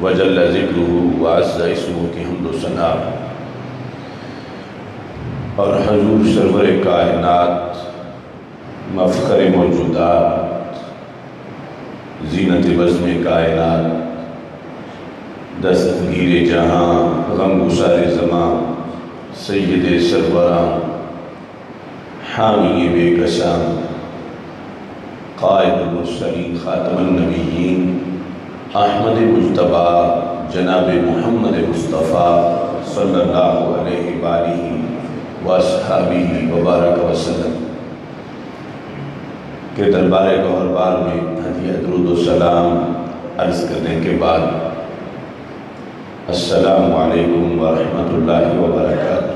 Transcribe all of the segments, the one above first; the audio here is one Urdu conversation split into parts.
وجل ذکرہ وعز اسمہ کی حمد و ثنا، اور حضور سرور کائنات، مفخر موجودات، زینت بزم کائنات، دستگیر جہاں، غم گسار زمان، سید سروراں، حامی بے کساں، قائد المرسلین خاتم النبیین، احمد مجتبی جناب محمد مصطفیٰ صلی اللہ علیہ وآلہ واصحابہ وبارک وسلم کے دربار گوہربار میں ہدیہ درود و سلام عرض کرنے کے بعد السلام علیکم ورحمۃ اللہ وبرکاتہ۔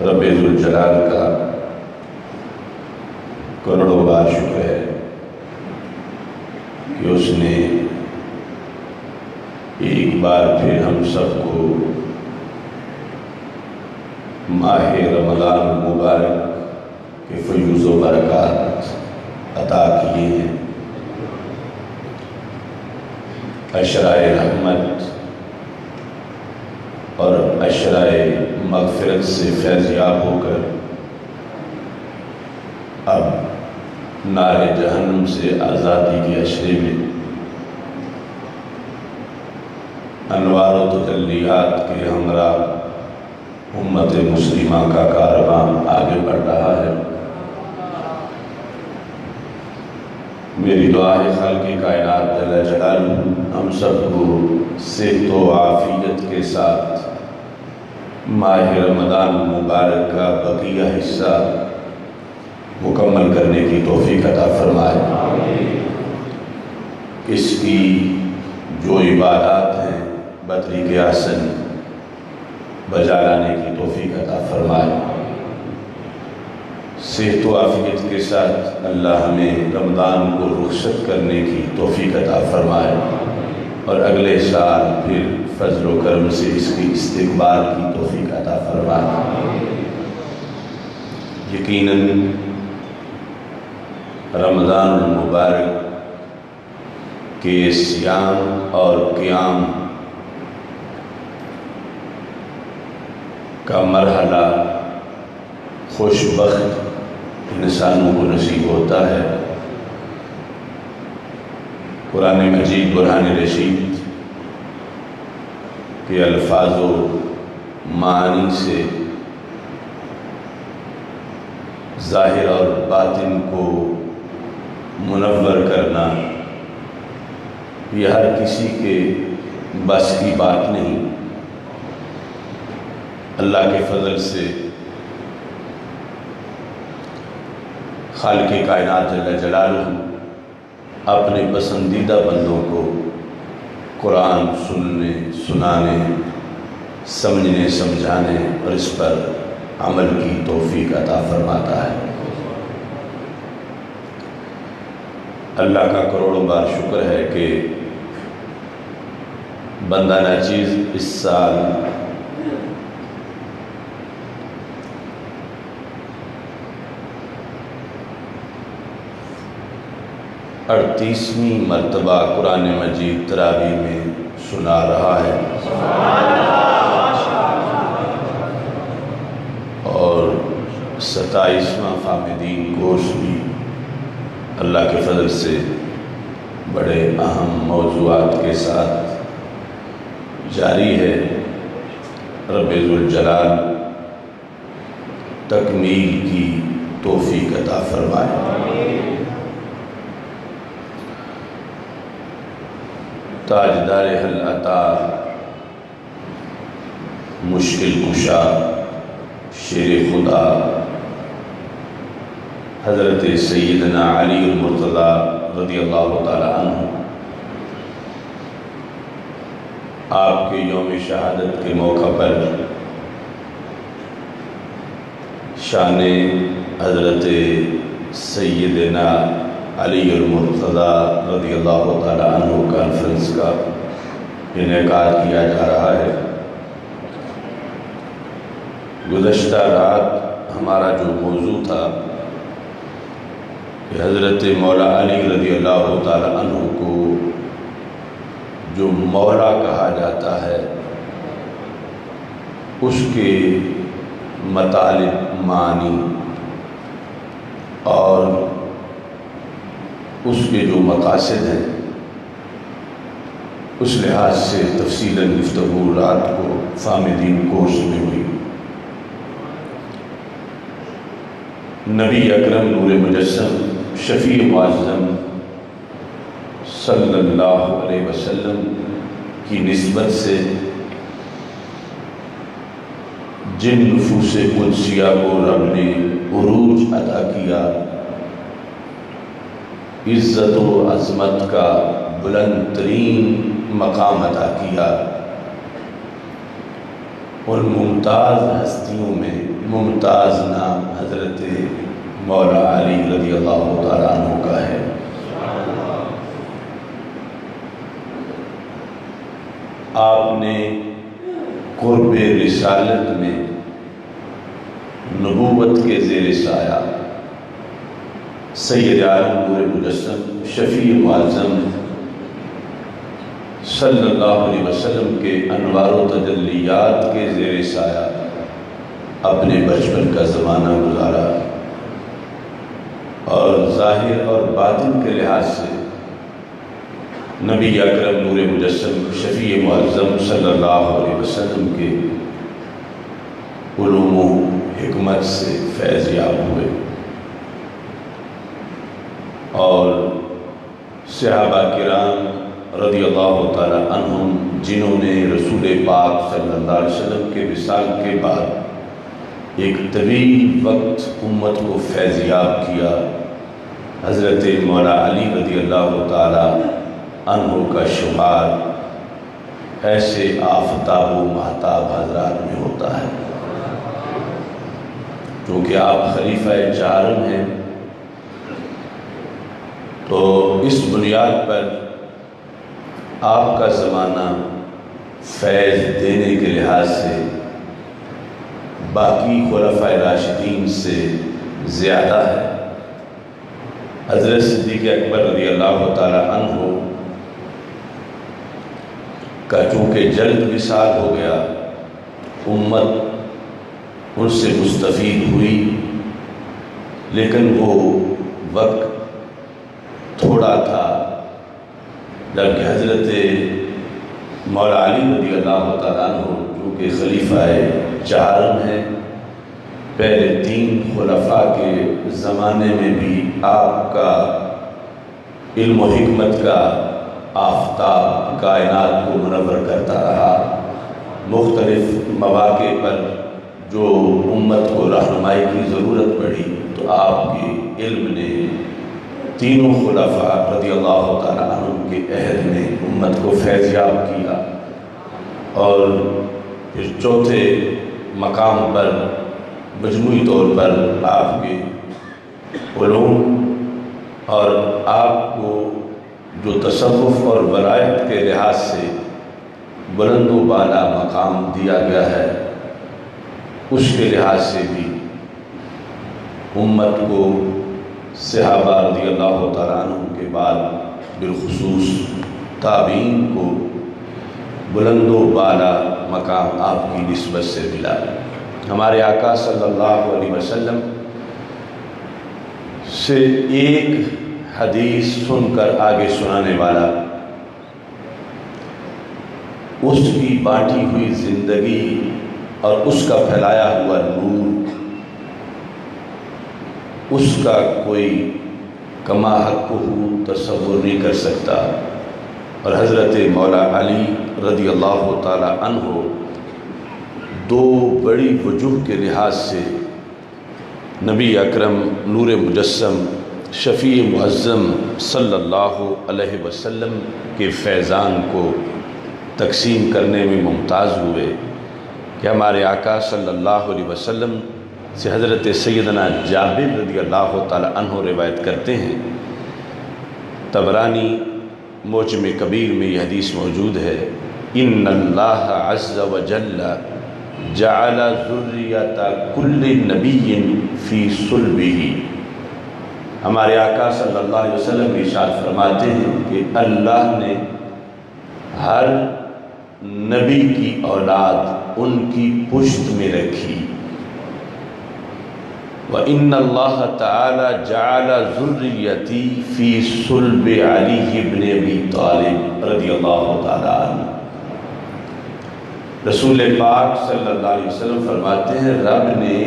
رب ذوالجلال کا کروڑوں بار شکر ہے کہ اس نے ایک بار پھر ہم سب کو ماہ رمضان مبارک کے فیوز و برکات عطا کیے ہیں، عشرۂ رحمت اور عشرۂ مغفرت سے فیض یاب ہو کر اب نار جہنم سے آزادی کی عشرے میں انوار و تجلیات کے ہمراہ امت مسلمہ کا کارواں آگے بڑھ رہا ہے۔ میری دعا ہے خالق کائنات جل جلالہ ہم سب کو صحت و عافیت کے ساتھ ماہ رمضان مبارک کا بقیہ حصہ مکمل کرنے کی توفیق عطا فرمائے۔ اس کی جو عبادات ہیں بطریق احسن بجا لانے کی توفیق عطا فرمائے۔ صحت و عافیت کے ساتھ اللہ ہمیں رمضان کو رخصت کرنے کی توفیق عطا فرمائے، اور اگلے سال پھر فضل و کرم سے اس کی استقبال کی توفیق عطا فرمائے۔ یقیناً رمضان المبارک کے صیام اور قیام کا مرحلہ خوش بخت انسانوں کو نصیب ہوتا ہے۔ قرآن مجید برہان رشید کے الفاظ و معانی سے ظاہر اور باطن کو منور کرنا یہ ہر کسی کے بس کی بات نہیں۔ اللہ کے فضل سے خالق کائنات جل جلالہ اپنے پسندیدہ بندوں کو قرآن سننے، سنانے، سمجھنے، سمجھانے اور اس پر عمل کی توفیق عطا فرماتا ہے۔ اللہ کا کروڑوں بار شکر ہے کہ بندہ ناچیز اس سال اڑتیسویں مرتبہ قرآن مجید تراویح میں سنا رہا ہے، اور 27واں فامدین کورس بھی اللہ کے فضل سے بڑے اہم موضوعات کے ساتھ جاری ہے۔ رب ذوالجلال تکمیل کی توفیق عطا فرمائے۔ تاجدار حل عطا، مشکل کشا، شیر خدا حضرت سیدنا علی المرتضی رضی اللہ تعالی عنہ آپ کے یوم شہادت کے موقع پر شان حضرت سیدنا علی المرتضی رضی اللہ تعالی عنہ کانفرنس کا انعقاد کیا جا رہا ہے۔ گزشتہ رات ہمارا جو موضوع تھا کہ حضرت مولا علی رضی اللہ تعالی عنہ کو جو مولا کہا جاتا ہے اس کے مطالب، معنی اور اس کے جو مقاصد ہیں اس لحاظ سے تفصیلاً گفتگو رات کو فامدین کورس میں ہوئی۔ نبی اکرم نور مجسم شفیع معظم صلی اللہ علیہ وسلم کی نسبت سے جن نفوس قدسیہ کو رب نے عروج عطا کیا، عزت و عظمت کا بلند ترین مقام عطا کیا، اور ممتاز ہستیوں میں ممتاز نام حضرت مولا علی رضی اللہ تعالیٰ عنہ کا ہے۔ آپ نے قرب رسالت میں نبوت کے زیر سایہ سید عالم نور مجسم شفیع معظم صلی اللہ علیہ وسلم کے انوار و تجلیات کے زیر سایہ اپنے بچپن کا زمانہ گزارا، اور ظاہر اور باطن کے لحاظ سے نبی اکرم نور مجسم شفیع معظم صلی اللہ علیہ وسلم کے علوم و حکمت سے فیض یاب ہوئے، اور صحابہ کرام رضی اللہ تعالی عنہم جنہوں نے رسول پاک صلی اللہ علیہ وسلم کے وصال کے بعد ایک طویل وقت امت کو فیض یاب کیا، حضرت مولا علی رضی اللہ تعالی عنہ کا شمار ایسے آفتاب و مہتاب حضرات میں ہوتا ہے۔ کیونکہ آپ خلیفہ چہارم ہیں، تو اس بنیاد پر آپ کا زمانہ فیض دینے کے لحاظ سے باقی خلفائے راشدین سے زیادہ ہے۔ حضرت صدیق اکبر رضی اللہ تعالی عنہ کا چونکہ جلد وصال ہو گیا، امت ان سے مستفید ہوئی، لیکن وہ وقت تھوڑا تھا جبکہ حضرت مولا علی رضی اللہ تعالیٰ عنہ جو کہ خلیفہ چہارم ہیں، پہلے 3 خلفاء کے زمانے میں بھی آپ کا علم و حکمت کا آفتاب کائنات کو منور کرتا رہا۔ مختلف مواقع پر جو امت کو رہنمائی کی ضرورت پڑی تو آپ کے علم نے تینوں خلفاء رضی اللہ تعالیٰ عنہ کے عہد میں امت کو فیض یاب کیا، اور پھر چوتھے مقام پر مجموعی طور پر آپ کے علوم اور آپ کو جو تصوف اور ولایت کے لحاظ سے بلند و بالا مقام دیا گیا ہے، اس کے لحاظ سے بھی امت کو صحابہ رضی اللہ تعالیٰ عنہ کے بعد بالخصوص تابعین کو بلند و بالا مقام آپ کی نسبت سے ملا۔ ہمارے آقا صلی اللہ علیہ وسلم سے ایک حدیث سن کر آگے سنانے والا، اس کی بانٹی ہوئی زندگی اور اس کا پھیلایا ہوا نور، اس کا کوئی کما حق ہو تصور نہیں کر سکتا۔ اور حضرت مولا علی رضی اللہ تعالی عنہ 2 بڑی وجوہ کے لحاظ سے نبی اکرم نور مجسم شفیع معظم صلی اللہ علیہ وسلم کے فیضان کو تقسیم کرنے میں ممتاز ہوئے کہ ہمارے آقا صلی اللہ علیہ وسلم سے حضرت سیدنا جابر رضی اللہ تعالی عنہ روایت کرتے ہیں، طبرانی معجم کبیر میں یہ حدیث موجود ہے، ان اللہ عز وجل جعل ذریۃ کل نبی فی صلبہ، ہمارے آقا صلی اللہ علیہ وسلم ارشاد فرماتے ہیں کہ اللہ نے ہر نبی کی اولاد ان کی پشت میں رکھی۔ وَإِنَّ اللَّهَ تَعَالَى جَعَلَ ذُرِّيَّتِي فِي صُلْبِ عَلِيِّ بْنِ أَبِي طالب رضی اللہ تعالیٰ عنہ۔ رسول پاک صلی اللہ علیہ وسلم فرماتے ہیں رب نے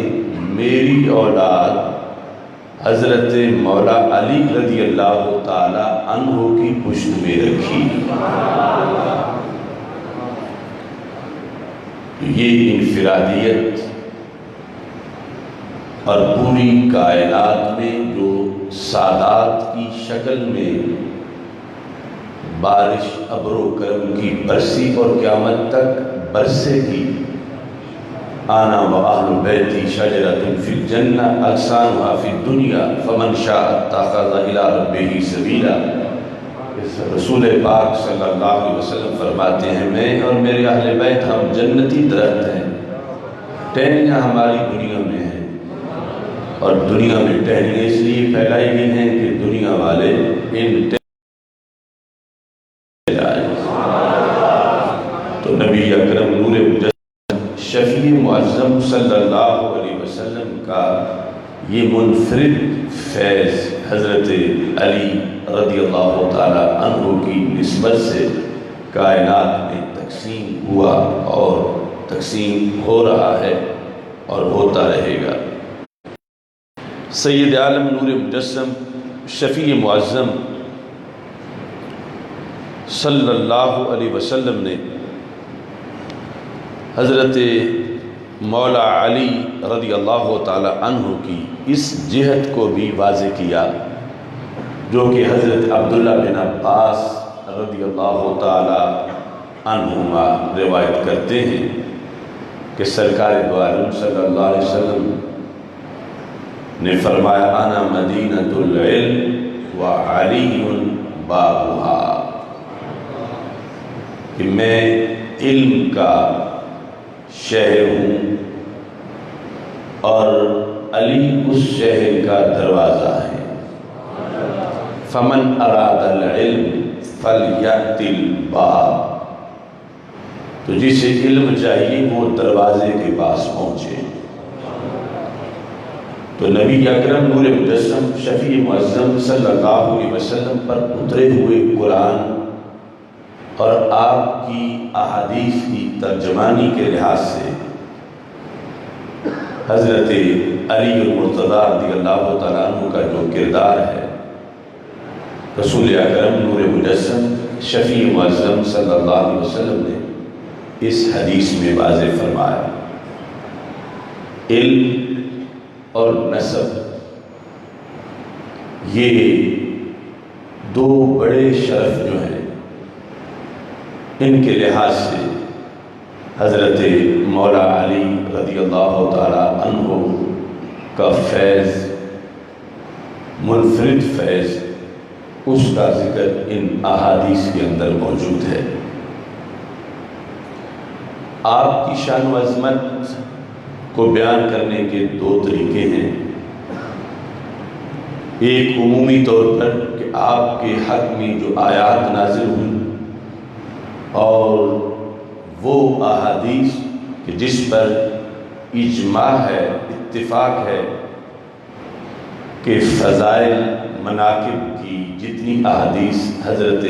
میری اولاد حضرت مولا علی رضی اللہ تعالیٰ عنہ کی پشت میں رکھی۔ یہ انفرادیت اور پوری کائنات میں جو سادات کی شکل میں بارش ابر و کرم کی برسی اور قیامت تک برسے گی، آنا و اہل بیتی شجرۃ فی الجنہ اغصانها فی الدنیا فمن شاء اتخذ الی ربہ سبیلا۔ رسول پاک صلی اللہ علیہ وسلم فرماتے ہیں میں اور میرے اہل بیت ہم جنتی درخت ہیں، ٹہنیاں ہماری دنیا میں ہیں، اور دنیا میں ٹہنیاں اس لیے پھیلائی گئی ہیں کہ دنیا والے ان تو نبی اکرم نور مجسم شفیع معظم صلی اللہ علیہ وسلم کا یہ منفرد فیض حضرت علی رضی اللہ تعالی عنہ کی نسبت سے کائنات میں تقسیم ہوا اور تقسیم ہو رہا ہے اور ہوتا رہے گا۔ سید عالم نور مجسم شفیع معظم صلی اللہ علیہ وسلم نے حضرت مولا علی رضی اللہ تعالی عنہ کی اس جہت کو بھی واضح کیا جو کہ حضرت عبداللہ بن عباس رضی اللہ تعالی عنہما روایت کرتے ہیں کہ سرکار دو عالم صلی اللہ علیہ وسلم نے فرمایا انا مدینۃ العلم وعلی بابها، کہ میں علم کا شہر ہوں اور علی اس شہر کا دروازہ ہے۔ فمن اراد العلم فلیأت الباب، تو جسے علم چاہیے وہ دروازے کے پاس پہنچے۔ تو نبی اکرم نور مجسم شفیع معظم صلی اللہ علیہ وسلم پر اترے ہوئے قرآن اور آپ کی احادیث کی ترجمانی کے لحاظ سے حضرت علی المرتضیٰ رضی اللہ تعالیٰ عنہ کا جو کردار ہے، رسول اکرم نور مجسم شفیع معظم صلی اللہ علیہ وسلم نے اس حدیث میں واضح فرمایا۔ علم اور نسب یہ دو بڑے شرف جو ہیں، ان کے لحاظ سے حضرت مولا علی رضی اللہ تعالی عنہ کا فیض، منفرد فیض، اس کا ذکر ان احادیث کے اندر موجود ہے۔ آپ کی شان و عظمت کو بیان کرنے کے دو طریقے ہیں، ایک عمومی طور پر کہ آپ کے حق میں جو آیات نازل ہوئی اور وہ احادیث کہ جس پر اجماع ہے، اتفاق ہے کہ فضائل مناقب کی جتنی احادیث حضرت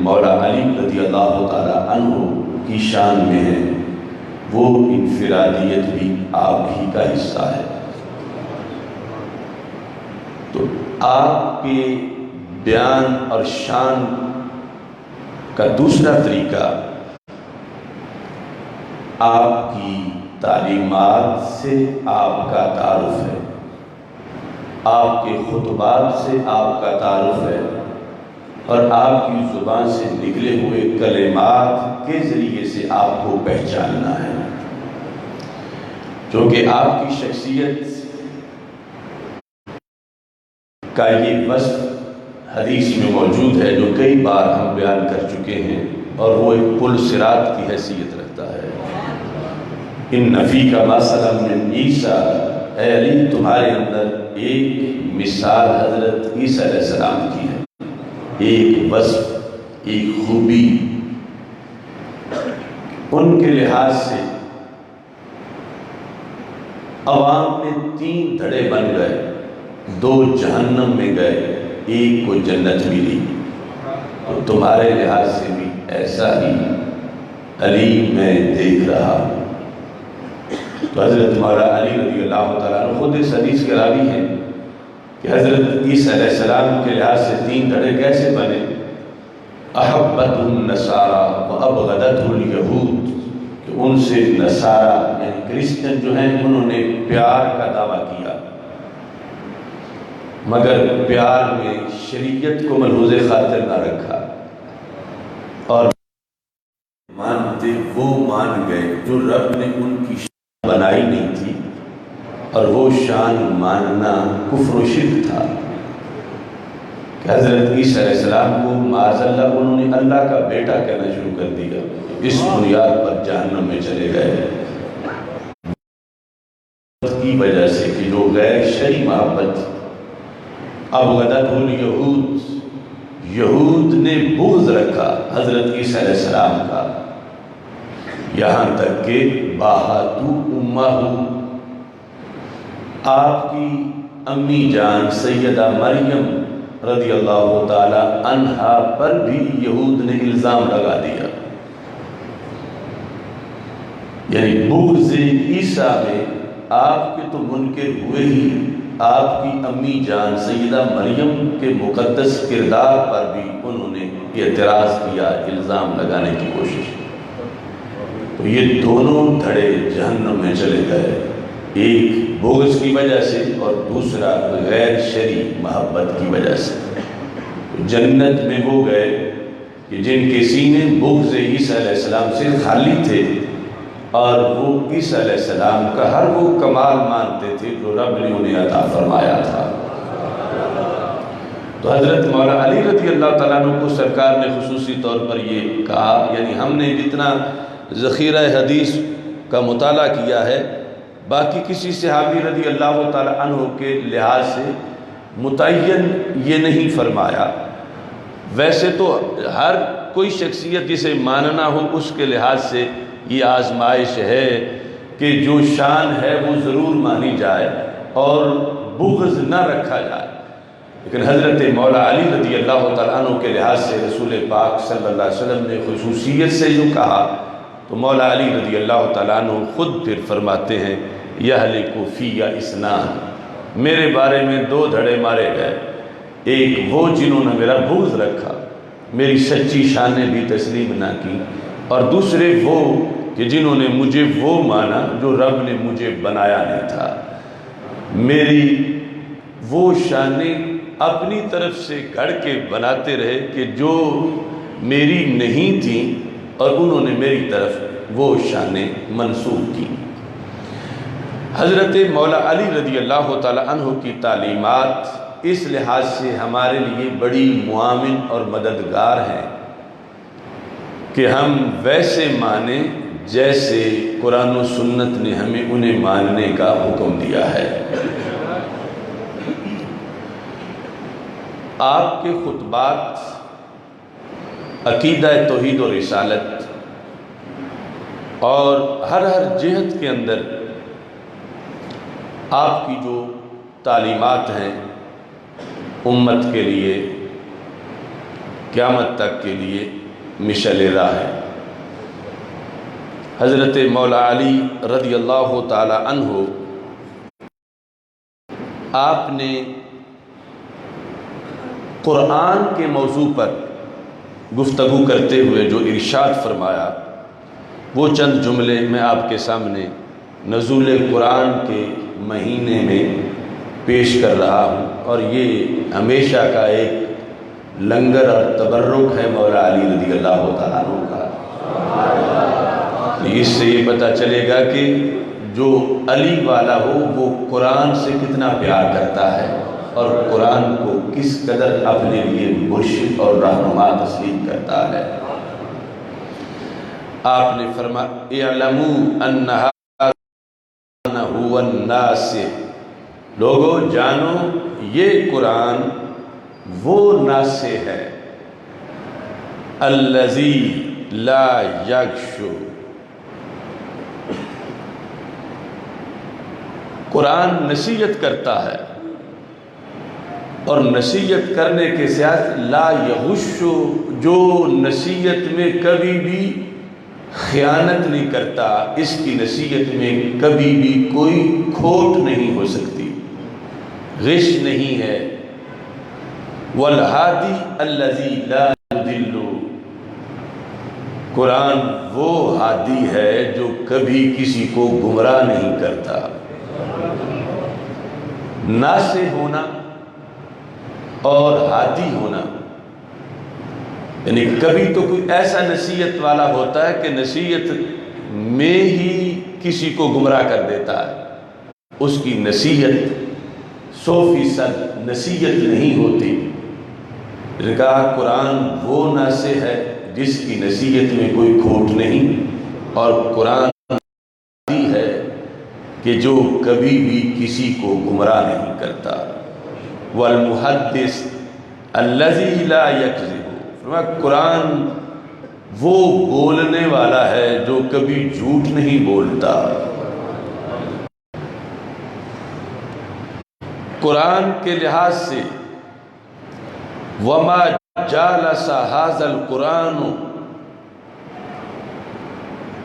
مولا علی رضی اللہ تعالی عنہ کی شان میں ہیں وہ انفرادیت بھی آپ ہی کا حصہ ہے۔ تو آپ کے بیان اور شان کا دوسرا طریقہ آپ کی تعلیمات سے آپ کا تعارف ہے، آپ کے خطبات سے آپ کا تعارف ہے، اور آپ کی زبان سے نکلے ہوئے کلمات کے ذریعے سے آپ کو پہچاننا ہے، کیونکہ آپ کی شخصیت کا یہ وصف حدیث میں موجود ہے جو کئی بار ہم بیان کر چکے ہیں، اور وہ ایک پل صراط کی حیثیت رکھتا ہے۔ ان فیک مثلا من عیسیٰ اے علی تمہارے اندر ایک مثال حضرت عیسیٰ علیہ السلام کی ہے، ایک وصف، ایک خوبی، ان کے لحاظ سے عوام میں 3 دھڑے بن گئے، 2 جہنم میں گئے، ایک کو جنت ملی، تو تمہارے لحاظ سے بھی ایسا ہی علی میں دیکھ رہا ہوں۔ تو حضرت مولا علی رضی اللہ تعالیٰ عنہ خود اس حدیث کے راوی ہیں کہ حضرت عیسیٰ علیہ السلام کے لحاظ سے 3 دھڑے کیسے بنے؟ احبتہ النصارى وابغضتہ الیہود، کہ ان سے نصارہ یعنی کرسچن جو ہیں انہوں نے پیار کا دعویٰ کیا، مگر پیار میں شریعت کو ملحوظ خاطر نہ رکھا، اور مانتے وہ مان گئے جو رب نے ان کی شان بنائی نہیں تھی، اور وہ شان ماننا کفر و شرک تھا کہ حضرت عیسیٰ علیہ السلام کو معاذ اللہ انہوں نے اللہ کا بیٹا کہنا شروع کر دیا، اس بنیاد پر جہنم میں چلے گئے کی وجہ سے کہ جو غیر شرعی محبت، ابغضتہ الیہود، یہود نے بغض رکھا حضرت عیسیٰ علیہ السلام کا، یہاں تک کہ باہاتو امہ، آپ کی امی جان سیدہ مریم رضی اللہ تعالی عنہا پر بھی یہود نے الزام لگا دیا، یعنی بغض عیسیٰ میں آپ کے تو منکر ہوئے ہی، آپ کی امی جان سیدہ مریم کے مقدس کردار پر بھی انہوں نے اعتراض کیا، الزام لگانے کی کوشش، تو یہ دونوں دھڑے جہنم میں چلے گئے، ایک بغض کی وجہ سے اور دوسرا غیر شرعی محبت کی وجہ سے۔ جنت میں وہ گئے کہ جن کے سینے بغض عیسیٰ علیہ السلام سے خالی تھے، اور وہ عیسیٰ علیہ السلام کا ہر وہ کمال مانتے تھے جو رب نے انہیں عطا فرمایا تھا۔ تو حضرت مولا علی رضی اللہ تعالیٰ عنہ کو سرکار نے خصوصی طور پر یہ کہا، یعنی ہم نے جتنا ذخیرہ حدیث کا مطالعہ کیا ہے، باقی کسی صحابی رضی اللہ تعالیٰ عنہ کے لحاظ سے متعین یہ نہیں فرمایا، ویسے تو ہر کوئی شخصیت جسے ماننا ہو اس کے لحاظ سے یہ آزمائش ہے کہ جو شان ہے وہ ضرور مانی جائے اور بغض نہ رکھا جائے، لیکن حضرت مولا علی رضی اللہ تعالیٰ عنہ کے لحاظ سے رسول پاک صلی اللہ علیہ وسلم نے خصوصیت سے جو کہا، تو مولا علی رضی اللہ تعالیٰ عنہ خود پھر فرماتے ہیں یہلک فی اثنان، میرے بارے میں 2 دھڑے مارے گئے، ایک وہ جنہوں نے میرا بغض رکھا، میری سچی شانیں بھی تسلیم نہ کی، اور دوسرے وہ کہ جنہوں نے مجھے وہ مانا جو رب نے مجھے بنایا نہیں تھا، میری وہ شانیں اپنی طرف سے گھڑ کے بناتے رہے کہ جو میری نہیں تھیں، اور انہوں نے میری طرف وہ شانیں منسوب کی۔ حضرت مولا علی رضی اللہ تعالیٰ عنہ کی تعلیمات اس لحاظ سے ہمارے لیے بڑی معاون اور مددگار ہیں کہ ہم ویسے مانیں جیسے قرآن و سنت نے ہمیں انہیں ماننے کا حکم دیا ہے۔ آپ کے خطبات عقیدہ توحید و رسالت اور ہر جہت کے اندر آپ کی جو تعلیمات ہیں امت کے لیے قیامت تک کے لیے مشعل راہ ہے۔ حضرت مولا علی رضی اللہ تعالی عنہ آپ نے قرآن کے موضوع پر گفتگو کرتے ہوئے جو ارشاد فرمایا، وہ چند جملے میں آپ کے سامنے نزول قرآن کے مہینے میں پیش کر رہا ہوں، اور یہ ہمیشہ کا ایک لنگر اور تبرک ہے مولا علی رضی اللہ تعالیٰ عنہ کا۔ اس سے یہ پتہ چلے گا کہ جو علی والا ہو وہ قرآن سے کتنا پیار کرتا ہے اور قرآن کو کس قدر اپنے لیے مرشد اور رہنما تسلیم کرتا ہے۔ آپ نے فرمایا اعلموا ان هذا هو الناسخ لوگو جانو یہ قرآن وہ ناسخ ہے الذی لا یغشو، قرآن نصیحت کرتا ہے اور نصیحت کرنے کے ساتھ لا یغشو، جو نصیحت میں کبھی بھی خیانت نہیں کرتا، اس کی نصیحت میں کبھی بھی کوئی کھوٹ نہیں ہو سکتی، غش نہیں ہے۔ والہادی الذی لا یضل، قرآن وہ ہادی ہے جو کبھی کسی کو گمراہ نہیں کرتا۔ ناصح ہونا اور ہادی ہونا، یعنی کبھی تو کوئی ایسا نصیحت والا ہوتا ہے کہ نصیحت میں ہی کسی کو گمراہ کر دیتا ہے، اس کی نصیحت 100% نصیحت نہیں ہوتی۔ نے کہا قرآن وہ ناصح ہے جس کی نصیحت میں کوئی کھوٹ نہیں، اور قرآن ہے کہ جو کبھی بھی کسی کو گمراہ نہیں کرتا۔ والمحدث الذی لا یکذب، قرآن وہ بولنے والا ہے جو کبھی جھوٹ نہیں بولتا۔ قرآن کے لحاظ سے وما جالس ھذا القرآن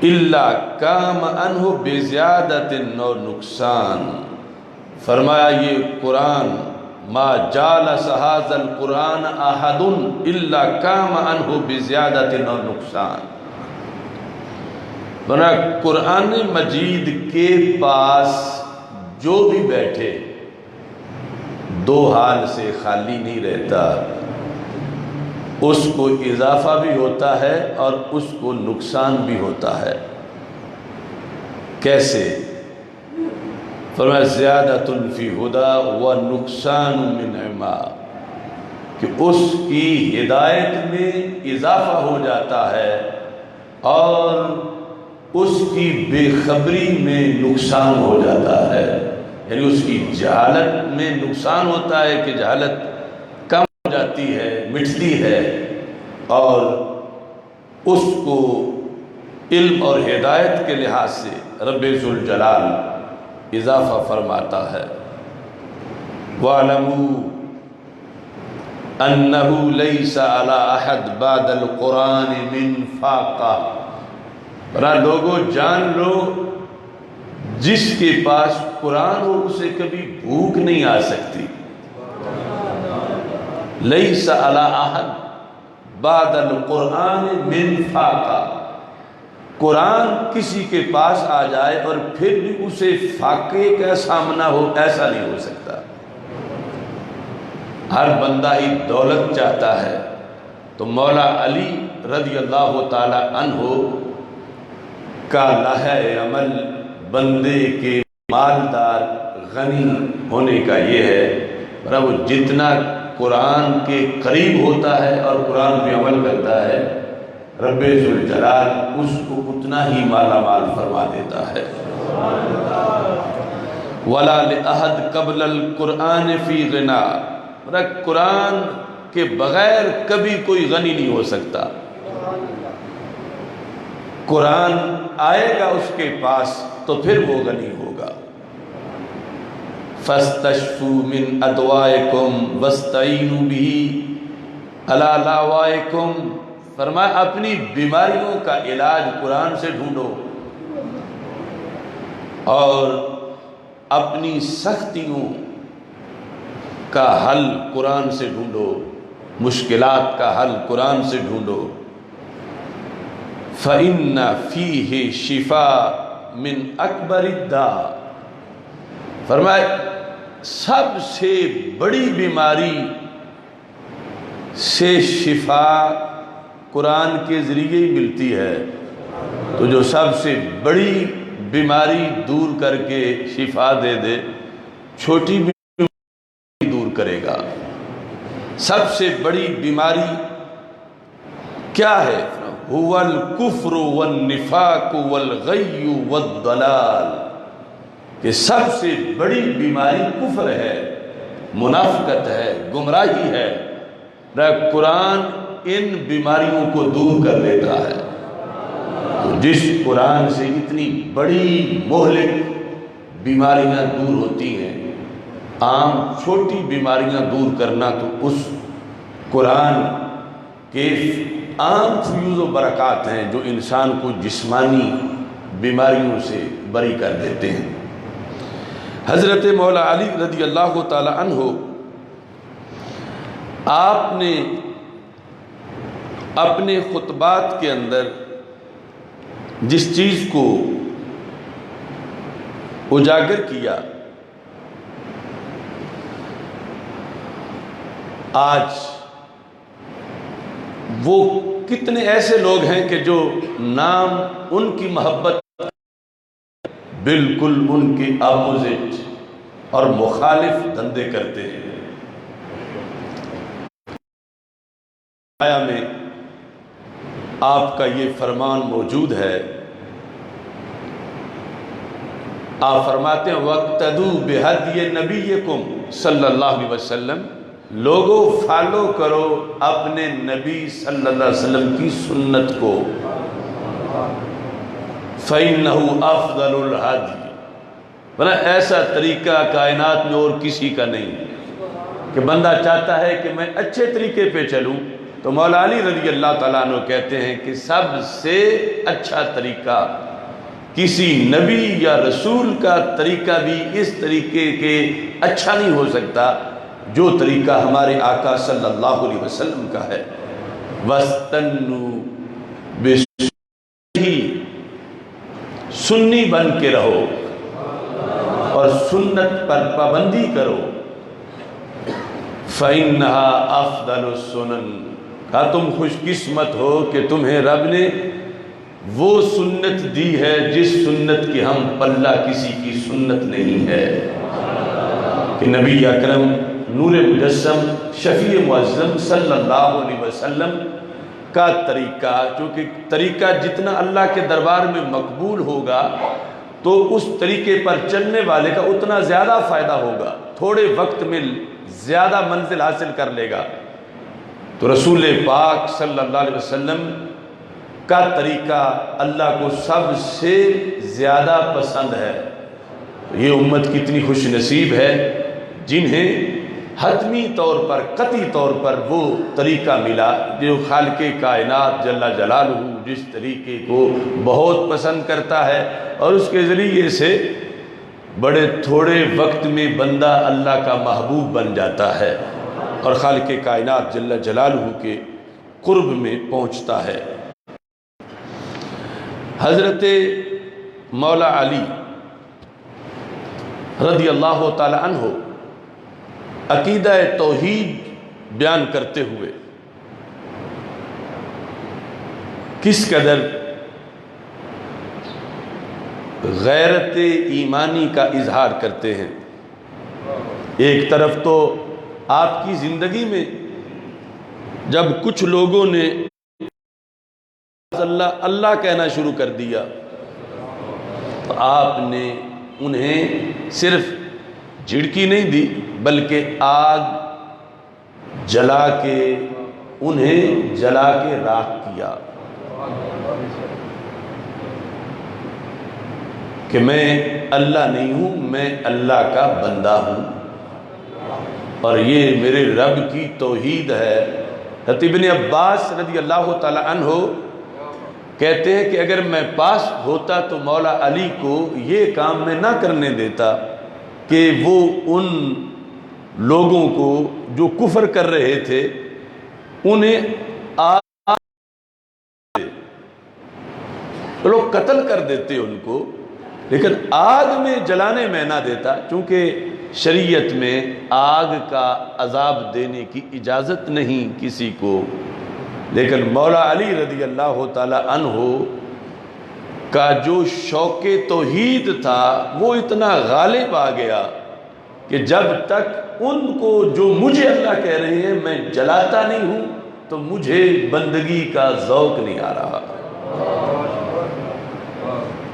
الا کام عنہ بزیادت و نقصان، فرمایا یہ قرآن ما جالس ھذا القرآن احد الا کام عنہ بزیادت و نقصان، بنا قرآن مجید کے پاس جو بھی بیٹھے دو حال سے خالی نہیں رہتا، اس کو اضافہ بھی ہوتا ہے اور اس کو نقصان بھی ہوتا ہے۔ کیسے؟ فرمایا زیادۃ فی ہدا و نقصان من عما، کہ اس کی ہدایت میں اضافہ ہو جاتا ہے اور اس کی بے خبری میں نقصان ہو جاتا ہے، یعنی اس کی جہالت میں نقصان ہوتا ہے کہ جہالت کم ہو جاتی ہے، مٹتی ہے، اور اس کو علم اور ہدایت کے لحاظ سے رب ذوالجلال اضافہ فرماتا ہے۔ وَاعْلَمُوا أَنَّهُ لَيْسَ عَلَىٰ أَحَدٍ بَعْدَ الْقُرْآنِ مِنْ فَاقَةٍ، برا لوگو جان لو جس کے پاس قرآن ہو اسے کبھی بھوک نہیں آ سکتی۔ لیس علی احد بعد القرآن من فاقہ، قرآن کسی کے پاس آ جائے اور پھر بھی اسے فاقے کا سامنا ہو، ایسا نہیں ہو سکتا۔ ہر بندہ ہی دولت چاہتا ہے، تو مولا علی رضی اللہ تعالی عنہ کا لائحہ عمل بندے کے مالدار غنی ہونے کا یہ ہے، وہ جتنا قرآن کے قریب ہوتا ہے اور قرآن پہ عمل کرتا ہے، رب ذوالجلال اس کو اتنا ہی مالا مال فرما دیتا ہے۔ وَلَا لِأَحَدٍ قَبْلَ الْقُرْآنِ فِي غِنَى، قرآن کے بغیر کبھی کوئی غنی نہیں ہو سکتا۔ قرآن آئے گا اس کے پاس تو پھر وہ غنی ہوگا۔ فَاسْتَشْفُوا مِنْ أَدْوَائِكُمْ وَاسْتَعِينُوا بِهِ عَلَىٰ دَعْوَائِكُمْ، فرمایا اپنی بیماریوں کا علاج قرآن سے ڈھونڈو اور اپنی سختیوں کا حل قرآن سے ڈھونڈو، مشکلات کا حل قرآن سے ڈھونڈو۔ فَإِنَّ فِيهِ شِفَاءً مِنْ أَكْبَرِ الدَّاءِ، فرمایا سب سے بڑی بیماری سے شفا قرآن کے ذریعے ہی ملتی ہے، تو جو سب سے بڑی بیماری دور کر کے شفا دے دے، چھوٹی بیماری دور کرے گا۔ سب سے بڑی بیماری کیا ہے؟ هو الکفر والنفاق والغی والضلال، کہ سب سے بڑی بیماری کفر ہے، منافقت ہے، گمراہی ہے، قرآن ان بیماریوں کو دور کر دیتا ہے۔ تو جس قرآن سے اتنی بڑی مہلک بیماریاں دور ہوتی ہیں، عام چھوٹی بیماریاں دور کرنا تو اس قرآن کے عام فیوز و برکات ہیں جو انسان کو جسمانی بیماریوں سے بری کر دیتے ہیں۔ حضرت مولا علی رضی اللہ تعالی عنہ، آپ نے اپنے خطبات کے اندر جس چیز کو اجاگر کیا، آج وہ کتنے ایسے لوگ ہیں کہ جو نام ان کی محبت بالکل ان کے اپوزٹ اور مخالف دھندے کرتے ہیں۔ آیا میں آپ کا یہ فرمان موجود ہے، آپ فرماتے ہیں وَاقْتَدُوا بِهَدْيِ نَبِيِّكُمْ صلی اللہ علیہ وسلم، لوگوں فالو کرو اپنے نبی صلی اللہ علیہ وسلم کی سنت کو، فَإِنَّهُ أَفْضَلُ الْهَدْيِ، بنا ایسا طریقہ کائنات میں اور کسی کا نہیں کہ بندہ چاہتا ہے کہ میں اچھے طریقے پہ چلوں، تو مولا علی رضی اللہ تعالیٰ عنہ کہتے ہیں کہ سب سے اچھا طریقہ کسی نبی یا رسول کا طریقہ بھی اس طریقے کے اچھا نہیں ہو سکتا جو طریقہ ہمارے آقا صلی اللہ علیہ وسلم کا ہے۔ وَاسْتَنُّوا بِسُنَّتِهِ، سنی بن کے رہو اور سنت پر پابندی کرو، فَإِنَّهَا أَفْضَلُ السُّنَنِ، کہا تم خوش قسمت ہو کہ تمہیں رب نے وہ سنت دی ہے جس سنت کی ہم پلہ کسی کی سنت نہیں ہے، کہ نبی اکرم نور مجسم شفیع معظم صلی اللہ علیہ وسلم کا طریقہ، چونکہ طریقہ جتنا اللہ کے دربار میں مقبول ہوگا تو اس طریقے پر چلنے والے کا اتنا زیادہ فائدہ ہوگا، تھوڑے وقت میں زیادہ منزل حاصل کر لے گا۔ تو رسول پاک صلی اللہ علیہ وسلم کا طریقہ اللہ کو سب سے زیادہ پسند ہے۔ یہ امت کتنی خوش نصیب ہے جنہیں حتمی طور پر، قطعی طور پر وہ طریقہ ملا جو خالق کائنات جل جلالہ جس طریقے کو بہت پسند کرتا ہے، اور اس کے ذریعے سے بڑے تھوڑے وقت میں بندہ اللہ کا محبوب بن جاتا ہے اور خالق کائنات جل جلالہ کے قرب میں پہنچتا ہے۔ حضرت مولا علی رضی اللہ تعالی عنہ عقیدہ توحید بیان کرتے ہوئے کس قدر غیرت ایمانی کا اظہار کرتے ہیں۔ ایک طرف تو آپ کی زندگی میں جب کچھ لوگوں نے اللہ اللہ کہنا شروع کر دیا تو آپ نے انہیں صرف جھڑکی نہیں دی بلکہ آگ جلا کے انہیں جلا کے راکھ کیا کہ میں اللہ نہیں ہوں، میں اللہ کا بندہ ہوں اور یہ میرے رب کی توحید ہے۔ حضرت ابن عباس رضی اللہ تعالی عنہ کہتے ہیں کہ اگر میں پاس ہوتا تو مولا علی کو یہ کام میں نہ کرنے دیتا کہ وہ ان لوگوں کو جو کفر کر رہے تھے انہیں لوگ قتل کر دیتے ان کو، لیکن آگ میں جلانے میں نہ دیتا، چونکہ شریعت میں آگ کا عذاب دینے کی اجازت نہیں کسی کو۔ لیکن مولا علی رضی اللہ تعالی عنہ کا جو شوق توحید تھا وہ اتنا غالب آ گیا کہ جب تک ان کو جو مجھے اللہ کہہ رہے ہیں میں جلاتا نہیں ہوں تو مجھے بندگی کا ذوق نہیں آ رہا۔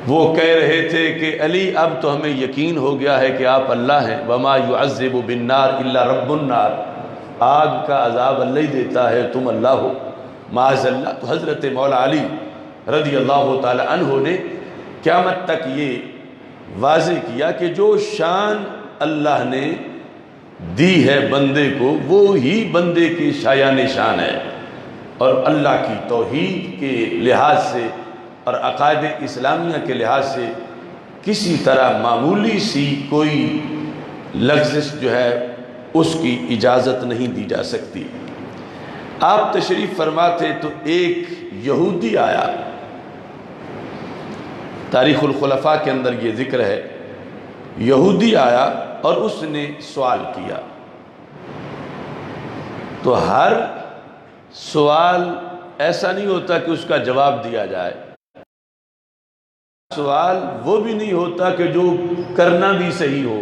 وہ کہہ رہے تھے کہ علی اب تو ہمیں یقین ہو گیا ہے کہ آپ اللہ ہیں، وما يعذب بالنار الا رب النار، آگ کا عذاب اللہ ہی دیتا ہے، تم اللہ ہو معاذ اللہ۔ تو حضرت مولا علی رضی اللہ تعالی عنہ نے قیامت تک یہ واضح کیا کہ جو شان اللہ نے دی ہے بندے کو، وہی بندے کی شایان شان ہے، اور اللہ کی توحید کے لحاظ سے اور عقائد اسلامیہ کے لحاظ سے کسی طرح معمولی سی کوئی لغزش جو ہے اس کی اجازت نہیں دی جا سکتی۔ آپ تشریف فرما تھے تو ایک یہودی آیا، تاریخ الخلفاء کے اندر یہ ذکر ہے، یہودی آیا اور اس نے سوال کیا۔ تو ہر سوال ایسا نہیں ہوتا کہ اس کا جواب دیا جائے، سوال وہ بھی نہیں ہوتا کہ جو کرنا بھی صحیح ہو۔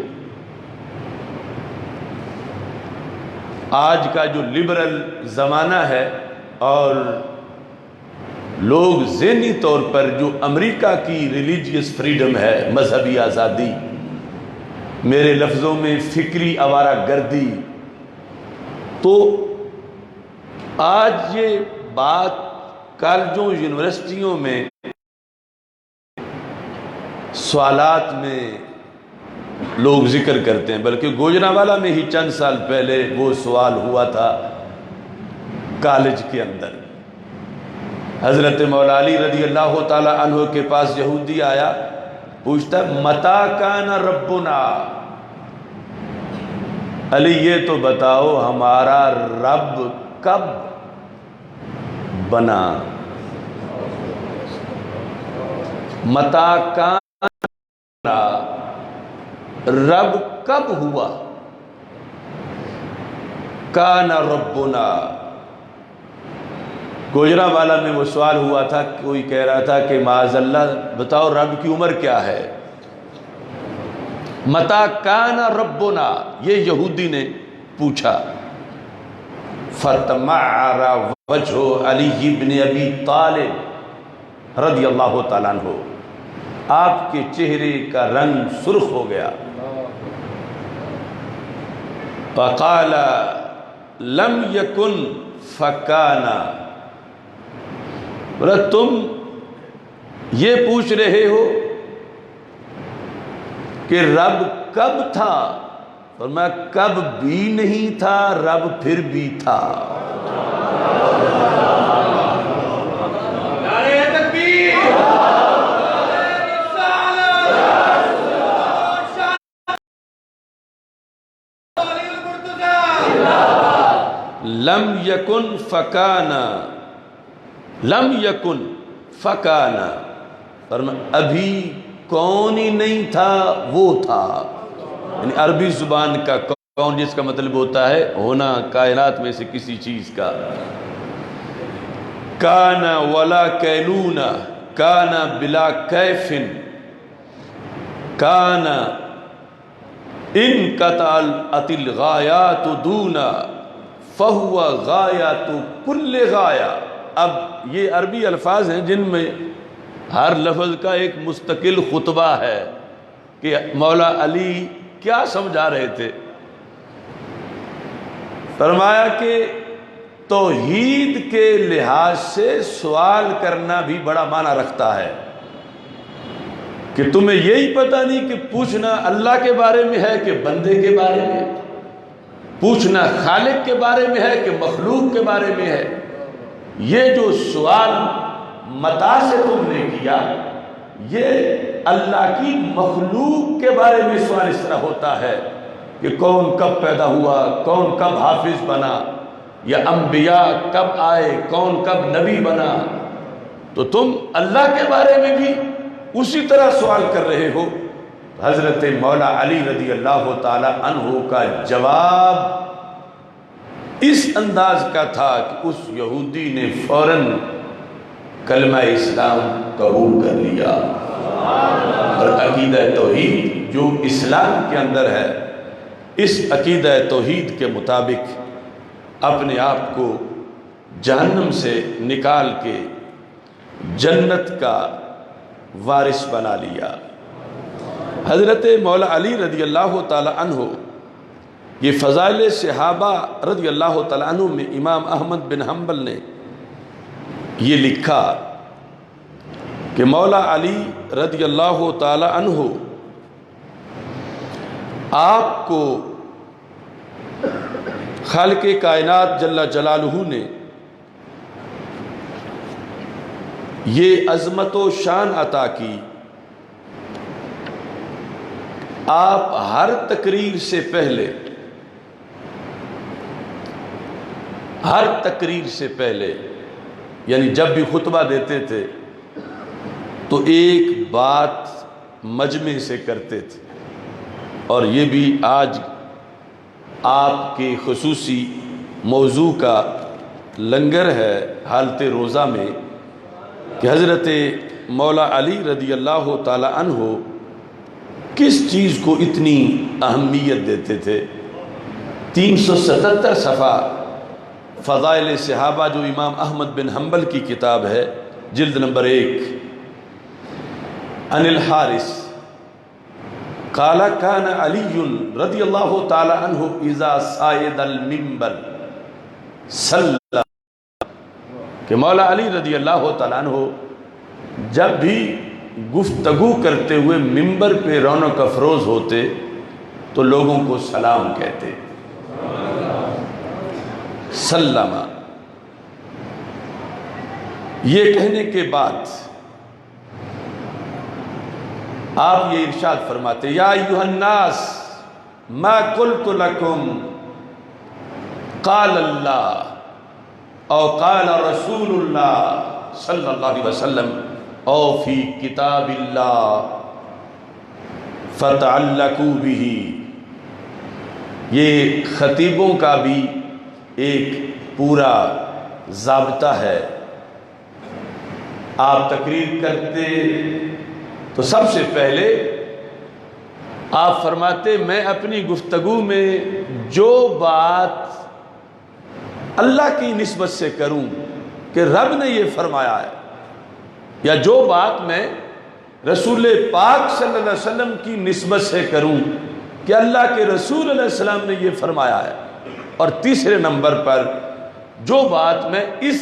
آج کا جو لبرل زمانہ ہے اور لوگ ذہنی طور پر جو امریکہ کی ریلیجیس فریڈم ہے، مذہبی آزادی، میرے لفظوں میں فکری آوارہ گردی، تو آج یہ بات کالجوں یونیورسٹیوں میں سوالات میں لوگ ذکر کرتے ہیں، بلکہ گوجرانوالہ میں ہی چند سال پہلے وہ سوال ہوا تھا کالج کے اندر۔ حضرت مولا علی رضی اللہ تعالی عنہ کے پاس یہودی آیا، پوچھتا متا کان ربنا، علی یہ تو بتاؤ ہمارا رب کب بنا؟ متا کان رب کب ہوا؟ کان ربنا، گوجرانوالہ میں وہ سوال ہوا تھا، کوئی کہہ رہا تھا کہ معاذ اللہ بتاؤ رب کی عمر کیا ہے؟ متا کان ربنا، یہ یہودی نے پوچھا۔ فتمعر وجہ علی بن ابی طالب رضی اللہ تعالیٰ عنہ، آپ کے چہرے کا رنگ سرخ ہو گیا۔ فقال لم یکن فکانا، بولا تم یہ پوچھ رہے ہو کہ رب کب تھا؟ فرمایا کب بھی نہیں تھا، رب پھر بھی تھا۔ لم یکن فکانا، لم یکن فکانا، فرمایا ابھی کون ہی نہیں تھا وہ تھا۔ یعنی عربی زبان کا کون جس کا مطلب ہوتا ہے ہونا، کائنات میں سے کسی چیز کا۔ کانا ولا کیلونا، کانا بلا کیفن، کانا ان قطعت الغایات دونا فہو غایات کل غایہ۔ اب یہ عربی الفاظ ہیں جن میں ہر لفظ کا ایک مستقل خطبہ ہے کہ مولا علی کیا سمجھا رہے تھے۔ فرمایا کہ توحید کے لحاظ سے سوال کرنا بھی بڑا معنی رکھتا ہے کہ تمہیں یہی پتہ نہیں کہ پوچھنا اللہ کے بارے میں ہے کہ بندے کے بارے میں، پوچھنا خالق کے بارے میں ہے کہ مخلوق کے بارے میں ہے۔ یہ جو سوال متا سے تم نے کیا، یہ اللہ کی مخلوق کے بارے میں سوال اس طرح ہوتا ہے کہ کون کب پیدا ہوا، کون کب حافظ بنا، یا انبیاء کب آئے، کون کب نبی بنا۔ تو تم اللہ کے بارے میں بھی اسی طرح سوال کر رہے ہو۔ حضرت مولا علی رضی اللہ تعالی عنہ کا جواب اس انداز کا تھا کہ اس یہودی نے فوراً کلمہ اسلام قبول کر لیا، اور عقیدہ توحید جو اسلام کے اندر ہے، اس عقیدہ توحید کے مطابق اپنے آپ کو جہنم سے نکال کے جنت کا وارث بنا لیا۔ حضرت مولا علی رضی اللہ تعالی عنہ، یہ فضائل صحابہ رضی اللہ تعالی عنہ میں امام احمد بن حنبل نے یہ لکھا کہ مولا علی رضی اللہ تعالی عنہ آپ کو خالق کائنات جل جلالہ نے یہ عظمت و شان عطا کی، آپ ہر تقریر سے پہلے یعنی جب بھی خطبہ دیتے تھے تو ایک بات مجمع سے کرتے تھے، اور یہ بھی آج آپ کے خصوصی موضوع کا لنگر ہے حالت روزہ میں، کہ حضرت مولا علی رضی اللہ تعالی عنہ کس چیز کو اتنی اہمیت دیتے تھے۔ 377 صفحہ فضائل صحابہ جو امام احمد بن حنبل کی کتاب ہے، جلد نمبر 1۔ عن الحارث قال كان علی رضی اللہ تعالی عنہ اذا صعد المنبر صلی، کہ مولا علی رضی اللہ تعالی عنہ جب بھی گفتگو کرتے ہوئے منبر پہ رونق افروز ہوتے تو لوگوں کو سلام کہتے، سلم۔ یہ کہنے کے بعد آپ یہ ارشاد فرماتے، یا ایھا الناس ما قلت لکم قال اللہ او قال رسول اللہ صلی اللہ علیہ وسلم او فی کتاب اللہ فتعلقوا بہ۔ یہ خطیبوں کا بھی ایک پورا ضابطہ ہے۔ آپ تقریر کرتے تو سب سے پہلے آپ فرماتے، میں اپنی گفتگو میں جو بات اللہ کی نسبت سے کروں کہ رب نے یہ فرمایا ہے، یا جو بات میں رسول پاک صلی اللہ علیہ وسلم کی نسبت سے کروں کہ اللہ کے رسول علیہ السلام نے یہ فرمایا ہے، اور تیسرے نمبر پر جو بات میں اس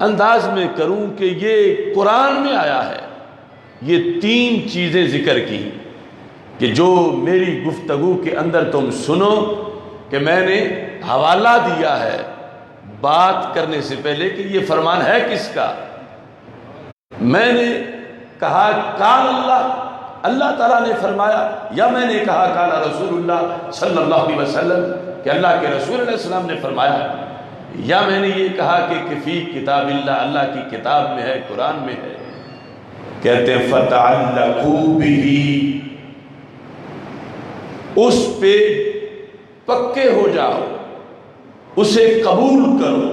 انداز میں کروں کہ یہ قرآن میں آیا ہے۔ یہ 3 چیزیں ذکر کی کہ جو میری گفتگو کے اندر تم سنو کہ میں نے حوالہ دیا ہے بات کرنے سے پہلے کہ یہ فرمان ہے کس کا۔ میں نے کہا قال اللہ تعالیٰ نے فرمایا، یا میں نے کہا قال رسول اللہ صلی اللہ علیہ وسلم کہ اللہ کے رسول علیہ السلام نے فرمایا، یا میں نے یہ کہا کہ فی کتاب اللہ کی کتاب میں ہے، قرآن میں ہے۔ کہتے ہیں فتعلقوا بہ، اس پہ پکے ہو جاؤ، اسے قبول کرو،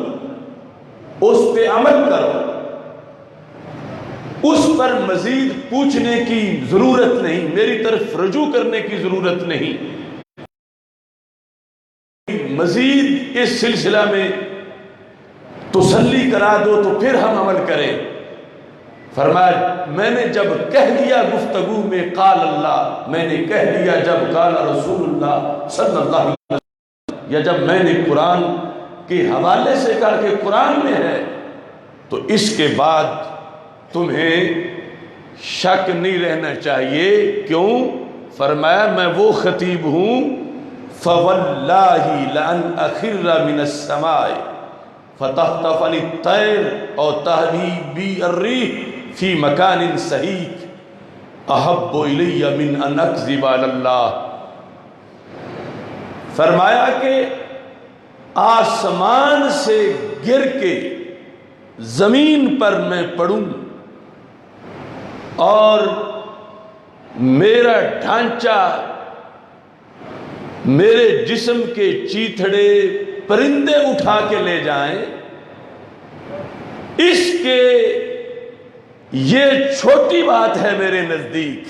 اس پہ عمل کرو، اس پر مزید پوچھنے کی ضرورت نہیں، میری طرف رجوع کرنے کی ضرورت نہیں، مزید اس سلسلہ میں تسلی کرا دو تو پھر ہم عمل کریں۔ فرمایا میں نے جب کہہ دیا گفتگو میں قال اللہ، میں نے کہہ دیا جب قال رسول اللہ صلی اللہ علیہ وسلم، یا جب میں نے قرآن کے حوالے سے کہا کہ قرآن میں ہے، تو اس کے بعد تمہیں شک نہیں رہنا چاہیے۔ کیوں؟ فرمایا میں وہ خطیب ہوں فواللہ لأن اخر من السماء فتخطفنی الطیر او تہوی بی الریح فی مکان صحیح احب الی من ان اکذب علی اللہ۔ فرمایا کہ آسمان سے گر کے زمین پر میں پڑوں اور میرا ڈھانچہ، میرے جسم کے چیتھڑے پرندے اٹھا کے لے جائیں، اس کے یہ چھوٹی بات ہے میرے نزدیک،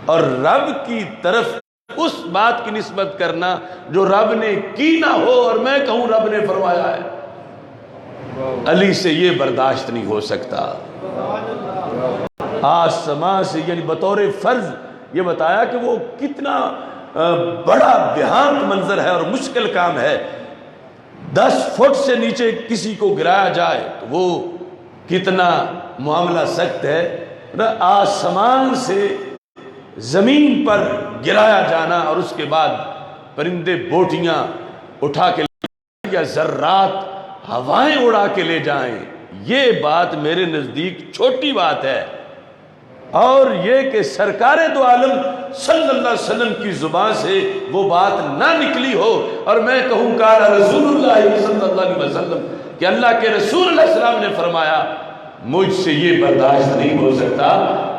اور رب کی طرف اس بات کی نسبت کرنا جو رب نے کی نہ ہو اور میں کہوں رب نے فرمایا ہے، علی سے یہ برداشت نہیں ہو سکتا۔ آسمان سے، یعنی بطور فرض یہ بتایا کہ وہ کتنا بڑا بھیانت منظر ہے اور مشکل کام ہے۔ 10 فٹ سے نیچے کسی کو گرایا جائے تو وہ کتنا معاملہ سخت ہے۔ آسمان سے زمین پر گرایا جانا اور اس کے بعد پرندے بوٹیاں اٹھا کے یا ذرات ہوائیں اڑا کے لے جائیں، یہ بات میرے نزدیک چھوٹی بات ہے۔ اور یہ کہ سرکار دو عالم صلی اللہ علیہ وسلم کی زبان سے وہ بات نہ نکلی ہو اور میں کہوں قال رسول اللہ صلی اللہ علیہ وسلم کہ اللہ کے رسول علیہ السلام نے فرمایا، مجھ سے یہ برداشت نہیں ہو سکتا۔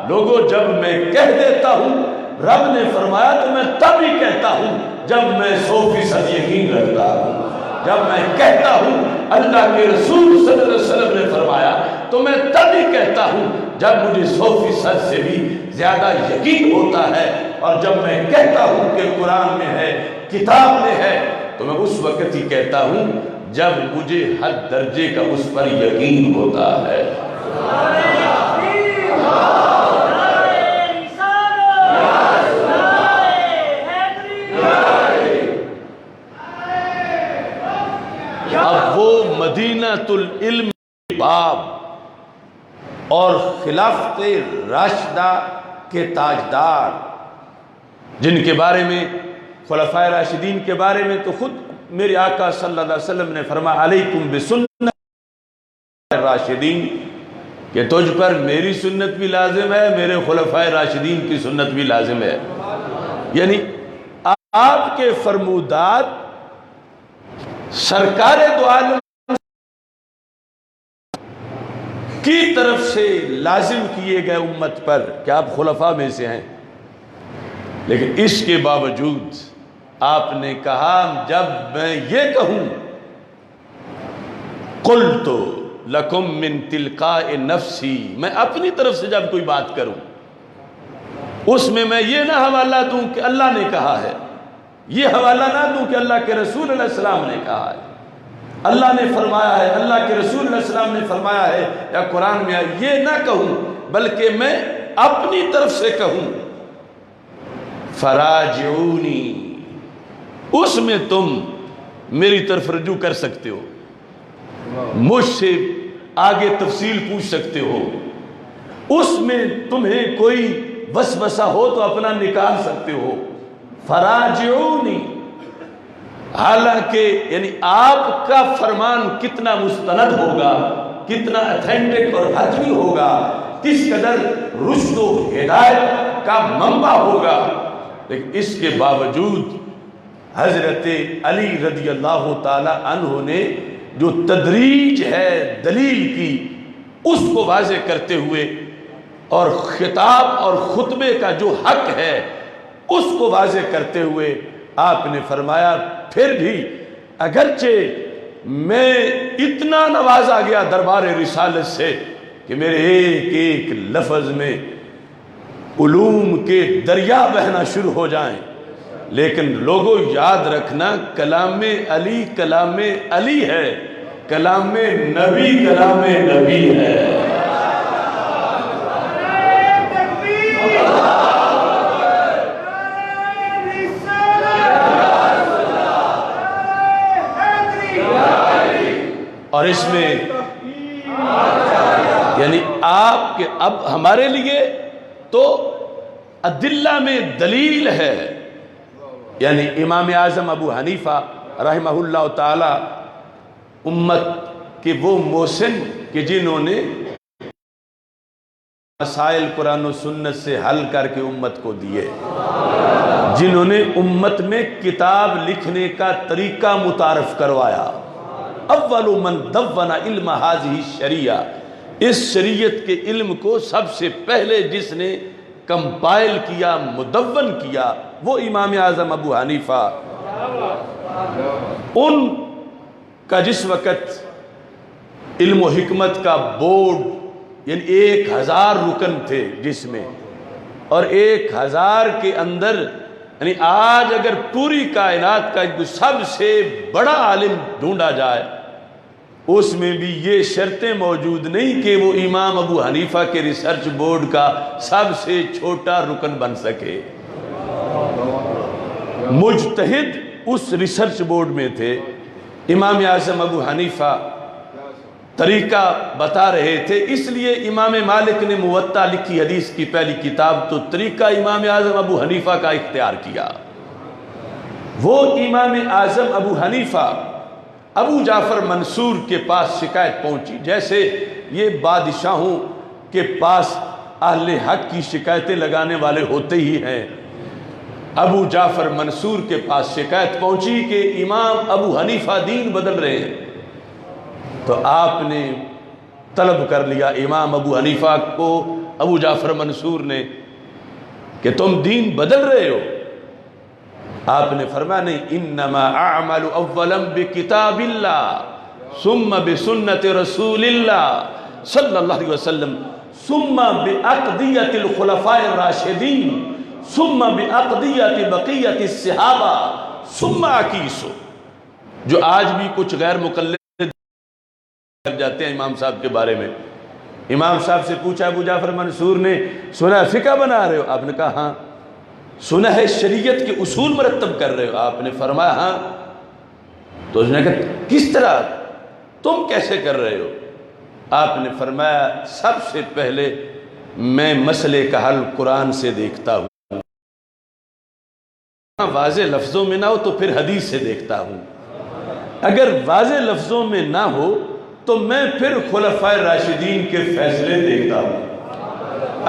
لوگوں، جب میں کہہ دیتا ہوں رب نے فرمایا تو میں تب ہی کہتا ہوں جب میں 100% یقین رکھتا ہوں۔ جب میں کہتا ہوں اللہ کے رسول صلی اللہ علیہ وسلم نے فرمایا تو میں تب ہی کہتا ہوں جب مجھے 100% سے بھی زیادہ یقین ہوتا ہے، اور جب میں کہتا ہوں کہ قرآن میں ہے، کتاب میں ہے، تو میں اس وقت ہی کہتا ہوں جب مجھے حد درجے کا اس پر یقین ہوتا ہے۔ اب وہ مدینۃ العلم باب اور خلافت راشدہ کے تاجدار، جن کے بارے میں خلفائے راشدین کے بارے میں تو خود میرے آقا صلی اللہ علیہ وسلم نے فرمایا علیکم بسنت راشدین، کہ تجھ پر میری سنت بھی لازم ہے، میرے خلفائے راشدین کی سنت بھی لازم ہے۔ یعنی آپ کے فرمودات سرکار دو عالم کی طرف سے لازم کیے گئے امت پر کہ آپ خلفاء میں سے ہیں، لیکن اس کے باوجود آپ نے کہا جب میں یہ کہوں قلت لکم من تلقاء نفسی، میں اپنی طرف سے جب کوئی بات کروں اس میں یہ نہ حوالہ دوں کہ اللہ نے کہا ہے، یہ حوالہ نہ دوں کہ اللہ کے رسول علیہ السلام نے کہا ہے، اللہ نے فرمایا ہے، اللہ کے رسول علیہ السلام نے فرمایا ہے، یا قرآن میں یہ نہ کہوں بلکہ میں اپنی طرف سے کہوں فراجعونی، اس میں تم میری طرف رجوع کر سکتے ہو، مجھ سے آگے تفصیل پوچھ سکتے ہو، اس میں تمہیں کوئی وسوسہ ہو تو اپنا نکال سکتے ہو۔ فراجعونی، حالانکہ یعنی آپ کا فرمان کتنا مستند ہوگا، کتنا اتھینٹک اور حتمی ہوگا، کس قدر رشد و ہدایت کا منبع ہوگا، لیکن اس کے باوجود حضرت علی رضی اللہ تعالی عنہ نے جو تدریج ہے دلیل کی اس کو واضح کرتے ہوئے اور خطاب اور خطبے کا جو حق ہے اس کو واضح کرتے ہوئے آپ نے فرمایا پھر بھی اگرچہ میں اتنا نوازا گیا دربار رسالت سے کہ میرے ایک ایک لفظ میں علوم کے دریا بہنا شروع ہو جائیں، لیکن لوگوں یاد رکھنا کلام علی ہے، کلام نبی ہے۔ اور اس میں یعنی آپ کے اب ہمارے لیے تو ادلہ میں دلیل ہے، یعنی امام اعظم ابو حنیفہ رحمہ اللہ تعالی امت کے وہ محسن کہ جنہوں نے مسائل قرآن و سنت سے حل کر کے امت کو دیے، جنہوں نے امت میں کتاب لکھنے کا طریقہ متعارف کروایا۔ اول من دون علم هذه الشریعہ، اس شریعت کے علم کو سب سے پہلے جس نے کمپائل کیا، مدون کیا، وہ امام اعظم ابو حنیفہ۔ ان کا جس وقت علم و حکمت کا بورڈ یعنی 1000 رکن تھے جس میں، اور 1000 کے اندر یعنی آج اگر پوری کائنات کا سب سے بڑا عالم ڈھونڈا جائے اس میں بھی یہ شرطیں موجود نہیں کہ وہ امام ابو حنیفہ کے ریسرچ بورڈ کا سب سے چھوٹا رکن بن سکے۔ مجتہد اس ریسرچ بورڈ میں تھے۔ امام اعظم ابو حنیفہ طریقہ بتا رہے تھے، اس لیے امام مالک نے موطا لکھی، حدیث کی پہلی کتاب، تو طریقہ امام اعظم ابو حنیفہ کا اختیار کیا۔ وہ امام اعظم ابو حنیفہ ابو جعفر منصور کے پاس شکایت پہنچی، جیسے یہ بادشاہوں کے پاس اہل حق کی شکایتیں لگانے والے ہوتے ہی ہیں۔ ابو جعفر منصور کے پاس شکایت پہنچی کہ امام ابو حنیفہ دین بدل رہے ہیں، تو آپ نے طلب کر لیا امام ابو حنیفہ کو، ابو جعفر منصور نے، کہ تم دین بدل رہے ہو۔ آپ نے فرمایا نہیں، انما اعمل اولا بکتاب اللہ ثم بسنت رسول اللہ صلی اللہ علیہ وسلم ثم بعقدیت الخلفاء الراشدین ثم بعقدیت بقیت الصحابہ ثم عکیسو۔ جو آج بھی کچھ غیر مقلد کر جاتے ہیں امام صاحب کے بارے میں۔ امام صاحب سے پوچھا ابو جعفر منصور نے، سنا فقہ بنا رہے ہو؟ آپ نے کہا ہاں۔ سنا ہے شریعت کے اصول مرتب کر رہے ہو؟ آپ نے فرمایا ہاں۔ تو اس نے کہا کس طرح، تم کیسے کر رہے ہو؟ آپ نے فرمایا سب سے پہلے میں مسئلے کا حل قرآن سے دیکھتا ہوں، واضح لفظوں میں نہ ہو تو پھر حدیث سے دیکھتا ہوں، اگر واضح لفظوں میں نہ ہو تو میں پھر خلفائے راشدین کے فیصلے دیکھتا ہوں،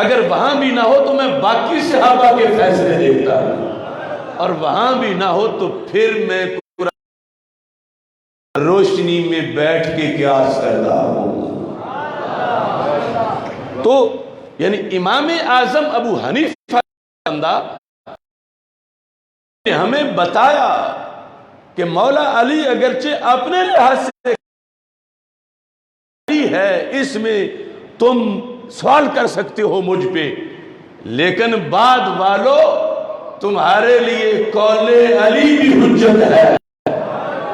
اگر وہاں بھی نہ ہو تو میں باقی صحابہ کے فیصلے دیکھتا ہوں، اور وہاں بھی نہ ہو تو پھر میں روشنی میں بیٹھ کے قیاس کرتا ہوں۔ تو یعنی امام اعظم ابو حنیفہ نے ہمیں بتایا کہ مولا علی اگرچہ اپنے لحاظ سے ہے، اس میں تم سوال کر سکتے ہو مجھ پہ، لیکن بعد والو تمہارے لیے قول علی بھی حجت ہے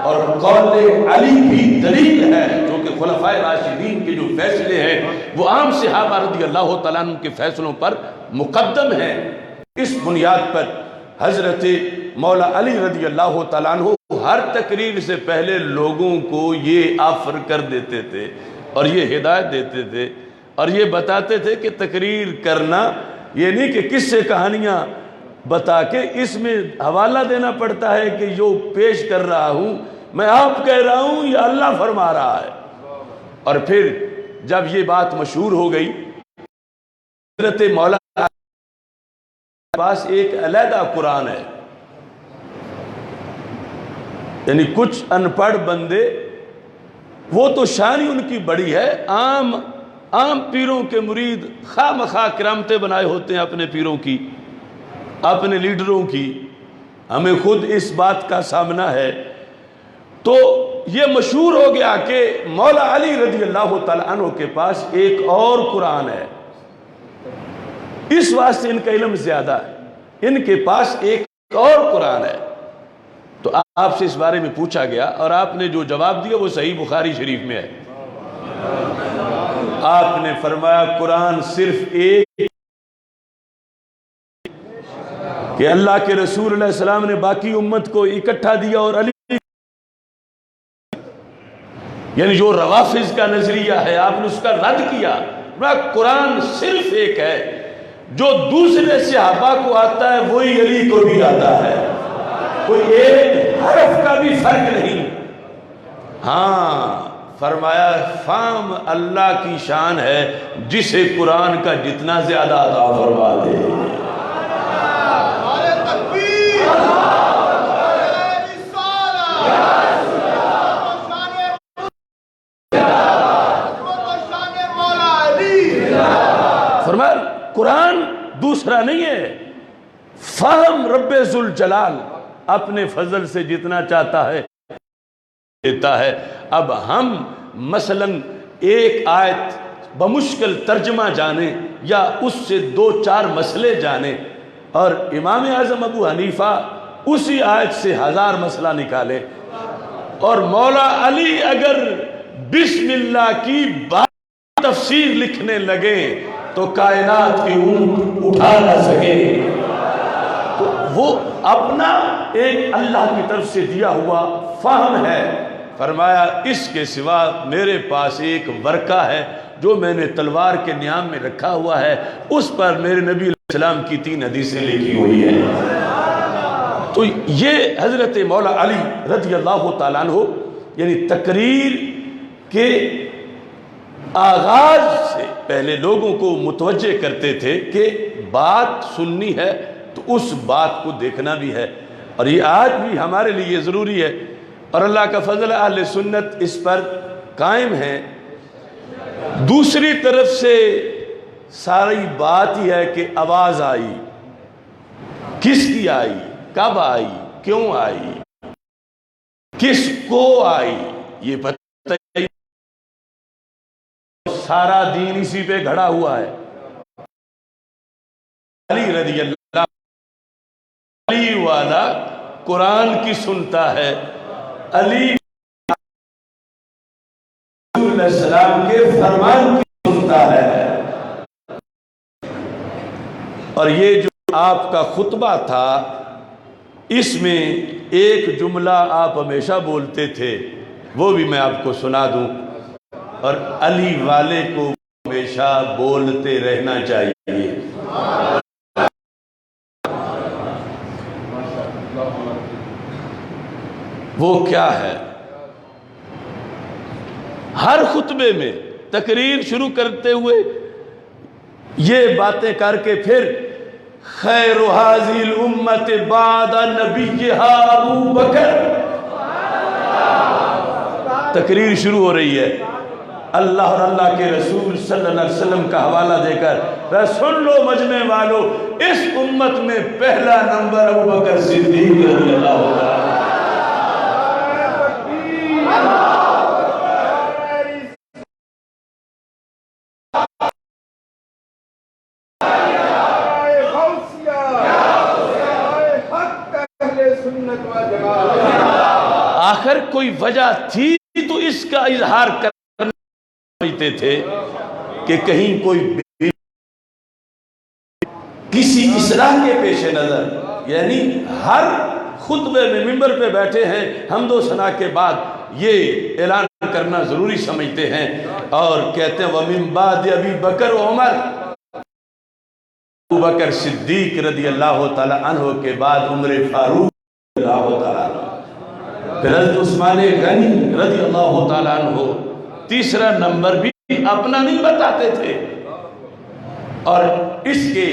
اور قول علی بھی دلیل ہے، جو کہ خلفائے راشدین کے جو فیصلے ہیں وہ عام صحابہ رضی اللہ تعالیٰ عنہ کے فیصلوں پر مقدم ہیں۔ اس بنیاد پر حضرت مولا علی رضی اللہ تعالیٰ عنہ ہر تقریر سے پہلے لوگوں کو یہ آفر کر دیتے تھے اور یہ ہدایت دیتے تھے اور یہ بتاتے تھے کہ تقریر کرنا یہ نہیں کہ کس سے کہانیاں بتا کے اس میں حوالہ دینا پڑتا ہے کہ جو پیش کر رہا ہوں میں آپ کہہ رہا ہوں یا اللہ فرما رہا ہے۔ اور پھر جب یہ بات مشہور ہو گئی، حضرت مولا کے پاس ایک علیحدہ قرآن ہے، یعنی کچھ ان پڑھ بندے، وہ تو شان ہی ان کی بڑی ہے، عام پیروں کے مرید خواہ مخواہ کرامتیں بنائے ہوتے ہیں اپنے پیروں کی، اپنے لیڈروں کی، ہمیں خود اس بات کا سامنا ہے۔ تو یہ مشہور ہو گیا کہ مولا علی رضی اللہ تعالیٰ عنہ کے پاس ایک اور قرآن ہے، اس واسطے ان کا علم زیادہ ہے، ان کے پاس ایک اور قرآن ہے۔ تو آپ سے اس بارے میں پوچھا گیا اور آپ نے جو جواب دیا وہ صحیح بخاری شریف میں ہے۔ آپ نے فرمایا قرآن صرف ایک کہ اللہ کے رسول علیہ السلام نے باقی امت کو اکٹھا دیا اور علی، یعنی جو روافض کا نظریہ ہے آپ نے اس کا رد کیا۔ قرآن صرف ایک ہے، جو دوسرے صحابہ کو آتا ہے وہی علی کو بھی آتا ہے، کوئی ایک حرف کا بھی فرق نہیں۔ ہاں فرمایا فام اللہ کی شان ہے جسے قرآن کا جتنا زیادہ عطا فرما دے۔ فرمایا قرآن دوسرا نہیں ہے، فہم رب ذوالجلال اپنے فضل سے جتنا چاہتا ہے دیتا ہے۔ اب ہم مثلا ایک آیت بمشکل ترجمہ جانیں یا اس سے دو چار مسئلے جانیں، اور امام اعظم ابو حنیفہ اسی آیت سے 1000 مسئلہ نکالے، اور مولا علی اگر بسم اللہ کی بات تفسیر لکھنے لگے تو کائنات کی اونٹ اٹھا نہ سکے۔ تو وہ اپنا ایک اللہ کی طرف سے دیا ہوا فہم ہے۔ فرمایا اس کے سوا میرے پاس ایک ورقہ ہے جو میں نے تلوار کے نیام میں رکھا ہوا ہے، اس پر میرے نبی علیہ السلام کی 3 حدیثیں لکھی ہوئی ہیں۔ تو یہ حضرت مولا علی رضی اللہ تعالیٰ عنہ یعنی تقریر کے آغاز سے پہلے لوگوں کو متوجہ کرتے تھے کہ بات سننی ہے تو اس بات کو دیکھنا بھی ہے، اور یہ آج بھی ہمارے لیے ضروری ہے، اور اللہ کا فضل اہل سنت اس پر قائم ہے۔ دوسری طرف سے ساری بات یہ ہے کہ آواز آئی، کس کی آئی، کب آئی، کیوں آئی، کس کو آئی، یہ پتہ ہی، سارا دین اسی پہ گھڑا ہوا ہے۔ علی رضی اللہ علی والا قرآن کی سنتا ہے، علی علیہ السلام کے فرمان کی سنتا ہے۔ اور یہ جو آپ کا خطبہ تھا اس میں ایک جملہ آپ ہمیشہ بولتے تھے، وہ بھی میں آپ کو سنا دوں، اور علی والے کو ہمیشہ بولتے رہنا چاہیے۔ وہ کیا ہے؟ ہر خطبے میں تقریر شروع کرتے ہوئے یہ باتیں کر کے پھر خیر هذه الامت بعد نبیها ابو بکر، تقریر شروع ہو رہی ہے اللہ اور اللہ کے رسول صلی اللہ علیہ وسلم کا حوالہ دے کر، سن لو مجمع والو، اس امت میں پہلا نمبر ابو بکر صدیق رضی اللہ عنہ۔ آخر کوئی وجہ تھی تو اس کا اظہار کرنا سمجھتے تھے کہ کہیں کوئی کسی اصلاح کے پیش نظر، یعنی ہر خطبے میں منبر پہ بیٹھے ہیں حمد و ثنا کے بعد یہ اعلان کرنا ضروری سمجھتے ہیں، اور کہتے ہیں وَمِن بَعْدِ أَبِي بَكْرَ وعمر، ابو بکر صدیق رضی اللہ تعالی عنہ کے بعد عمر فاروق رضی اللہ تعالی عنہ، پھر حضرت عثمان غنی رضی اللہ تعالیٰ عنہ، تیسرا نمبر بھی اپنا نہیں بتاتے تھے۔ اور اس کے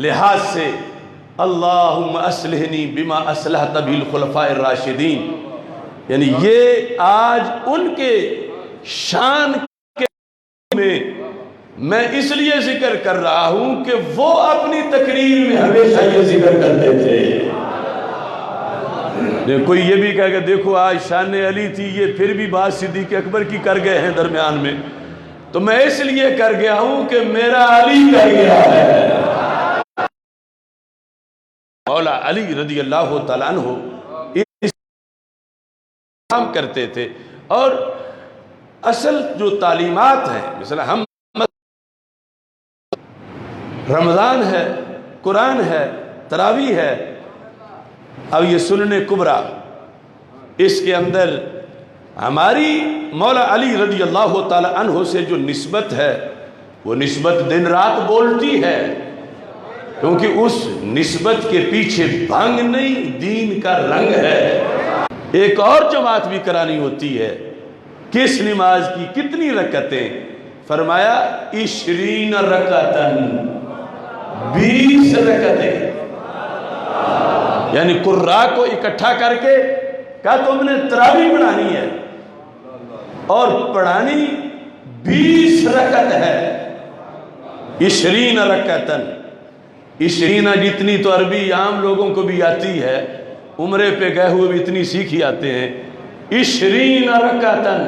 لحاظ سے اللہم اصلحنی بما اصلحت بہ الخلفاء الراشدین، یعنی یہ آج ان کے شان کے میں اس لیے ذکر کر رہا ہوں کہ وہ اپنی تقریر میں ہمیشہ یہ ذکر کرتے تھے۔ کوئی یہ بھی کہا کہ دیکھو آج شان علی تھی، یہ پھر بھی بات صدیق اکبر کی کر گئے ہیں درمیان میں، تو میں اس لیے کر گیا ہوں کہ میرا علی کر گیا ہے۔ مولا علی رضی اللہ تعالیٰ عنہ اس کام کرتے تھے، اور اصل جو تعلیمات ہیں، مثلا ہم رمضان ہے، قرآن ہے، تراویح ہے، اب یہ سنن کبریٰ، اس کے اندر ہماری مولا علی رضی اللہ تعالی عنہ سے جو نسبت ہے وہ نسبت دن رات بولتی ہے، کیونکہ اس نسبت کے پیچھے بھنگ نہیں، دین کا رنگ ہے۔ ایک اور جماعت بھی کرانی ہوتی ہے، کس نماز کی کتنی رکعتیں؟ فرمایا 20 رکعتن، 20 رکعتیں، یعنی قرآ کو اکٹھا کر کے کہا تم نے تراویح پڑھانی ہے، اور پڑھانی 20 رکعت ہے، 20 رکعتن، 20 جتنی تو عربی عام لوگوں کو بھی آتی ہے، عمرے پہ گئے ہوئے بھی اتنی سیکھی آتے ہیں۔ 20 رکعتن،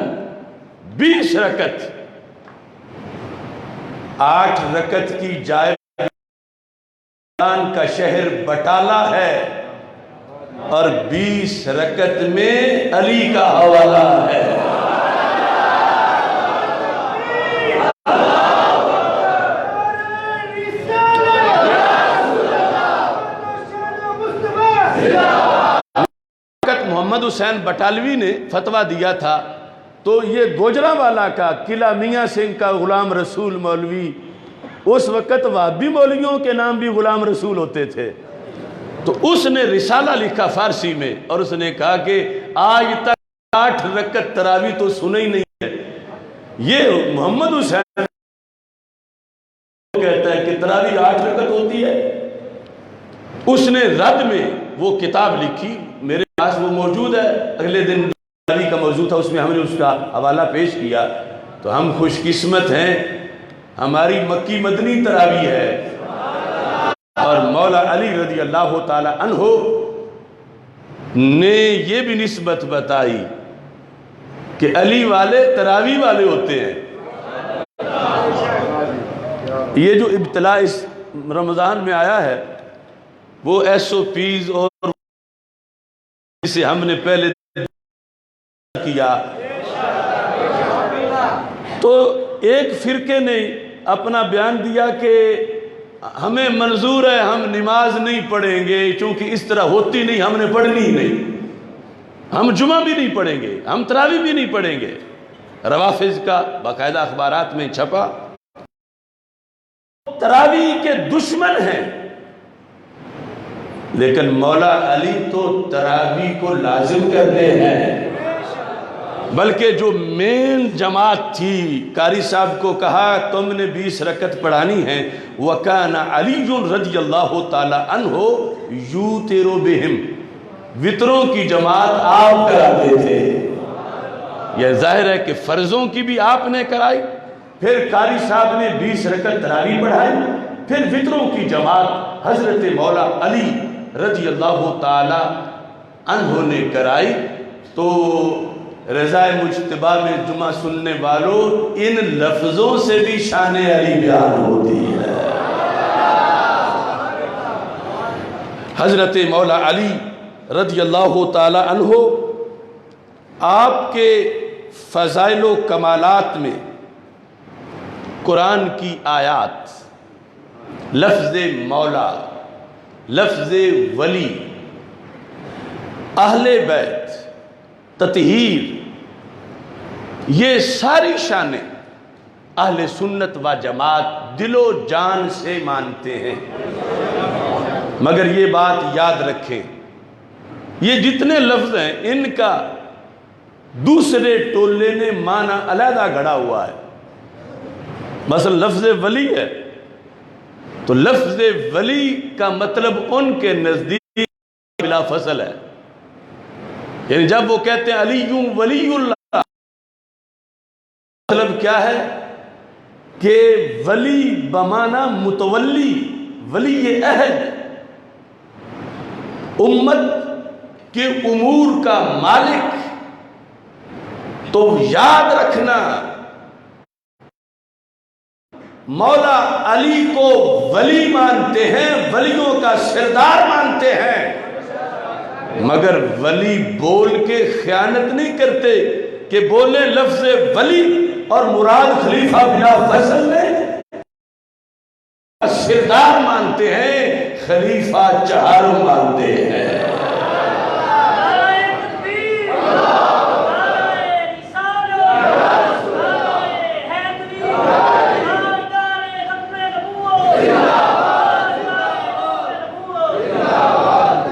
20 رکعت، 8 رکعت کی جائے کا شہر بٹالہ ہے، اور 20 رکعت میں علی کا حوالہ ہے۔ حسین بٹالوی نے فتویٰ دیا تھا تو یہ گوجرانوالا کا قلعہ میاں سنگھ کا غلام رسول مولوی، اس وقت وہابی مولویوں کے نام بھی غلام رسول ہوتے تھے، تو اس نے رسالہ لکھا فارسی میں، اور اس نے کہا کہ آج تک 8 رکعت تراویح تو سنی ہی نہیں ہے۔ یہ محمد حسین کہتا ہے کہ تراویح 8 رکعت ہوتی ہے۔ اس نے رد میں وہ کتاب لکھی، میرے پاس وہ موجود ہے، اگلے دن تراویح کا موضوع تھا، اس میں ہم نے اس کا حوالہ پیش کیا۔ تو ہم خوش قسمت ہیں، ہماری مکی مدنی تراویح ہے، اور مولا علی رضی اللہ تعالی عنہ نے یہ بھی نسبت بتائی کہ علی والے تراویح والے ہوتے ہیں۔ یہ جو ابتلاء اس رمضان میں آیا ہے وہ ایس او پیز اور جسے ہم نے پہلے کیا، تو ایک فرقے نے اپنا بیان دیا کہ ہمیں منظور ہے، ہم نماز نہیں پڑھیں گے چونکہ اس طرح ہوتی نہیں، ہم نے پڑھنی ہی نہیں، ہم جمعہ بھی نہیں پڑھیں گے، ہم تراویح بھی نہیں پڑھیں گے۔ روافض کا باقاعدہ اخبارات میں چھپا، تراویح کے دشمن ہیں، لیکن مولا علی تو تراویح کو لازم کرتے ہیں۔ بلکہ جو مین جماعت تھی، قاری صاحب کو کہا تم نے 20 رکعت پڑھانی ہے، وَكَانَ عَلِيٌّ رضی اللہ تعالی عنہ یوتر بہم، وطروں کی جماعت آپ کراتے تھے۔ یہ ظاہر ہے کہ فرضوں کی بھی آپ نے کرائی، پھر قاری صاحب نے 20 رکعت تراویح پڑھائی، پھر وطروں کی جماعت حضرت مولا علی رضی اللہ تعالی عنہ نے کرائی۔ تو رضا مجتبیٰ میں جمعہ سننے والوں، ان لفظوں سے بھی شان علی بیان ہوتی ہے۔ حضرت مولا علی رضی اللہ تعالی عنہ آپ کے فضائل و کمالات میں قرآن کی آیات، لفظ مولا، لفظ ولی، اہل بیت، تطہیر، یہ ساری شانیں اہل سنت و جماعت دل و جان سے مانتے ہیں۔ مگر یہ بات یاد رکھیں، یہ جتنے لفظ ہیں ان کا دوسرے ٹولے نے معنی علیحدہ گھڑا ہوا ہے۔ مثلا لفظ ولی ہے تو لفظ ولی کا مطلب ان کے نزدیک بلا فصل ہے، یعنی جب وہ کہتے ہیں علی ولی اللہ، مطلب کیا ہے کہ ولی بمعنی متولی، ولی عہد، امت کے امور کا مالک۔ تو یاد رکھنا، مولا علی کو ولی مانتے ہیں، ولیوں کا سردار مانتے ہیں، مگر ولی بول کے خیانت نہیں کرتے کہ بولے لفظ ولی اور مراد خلیفہ بلا فیصل نے سردار مانتے ہیں، خلیفہ چہاروں مانتے ہیں۔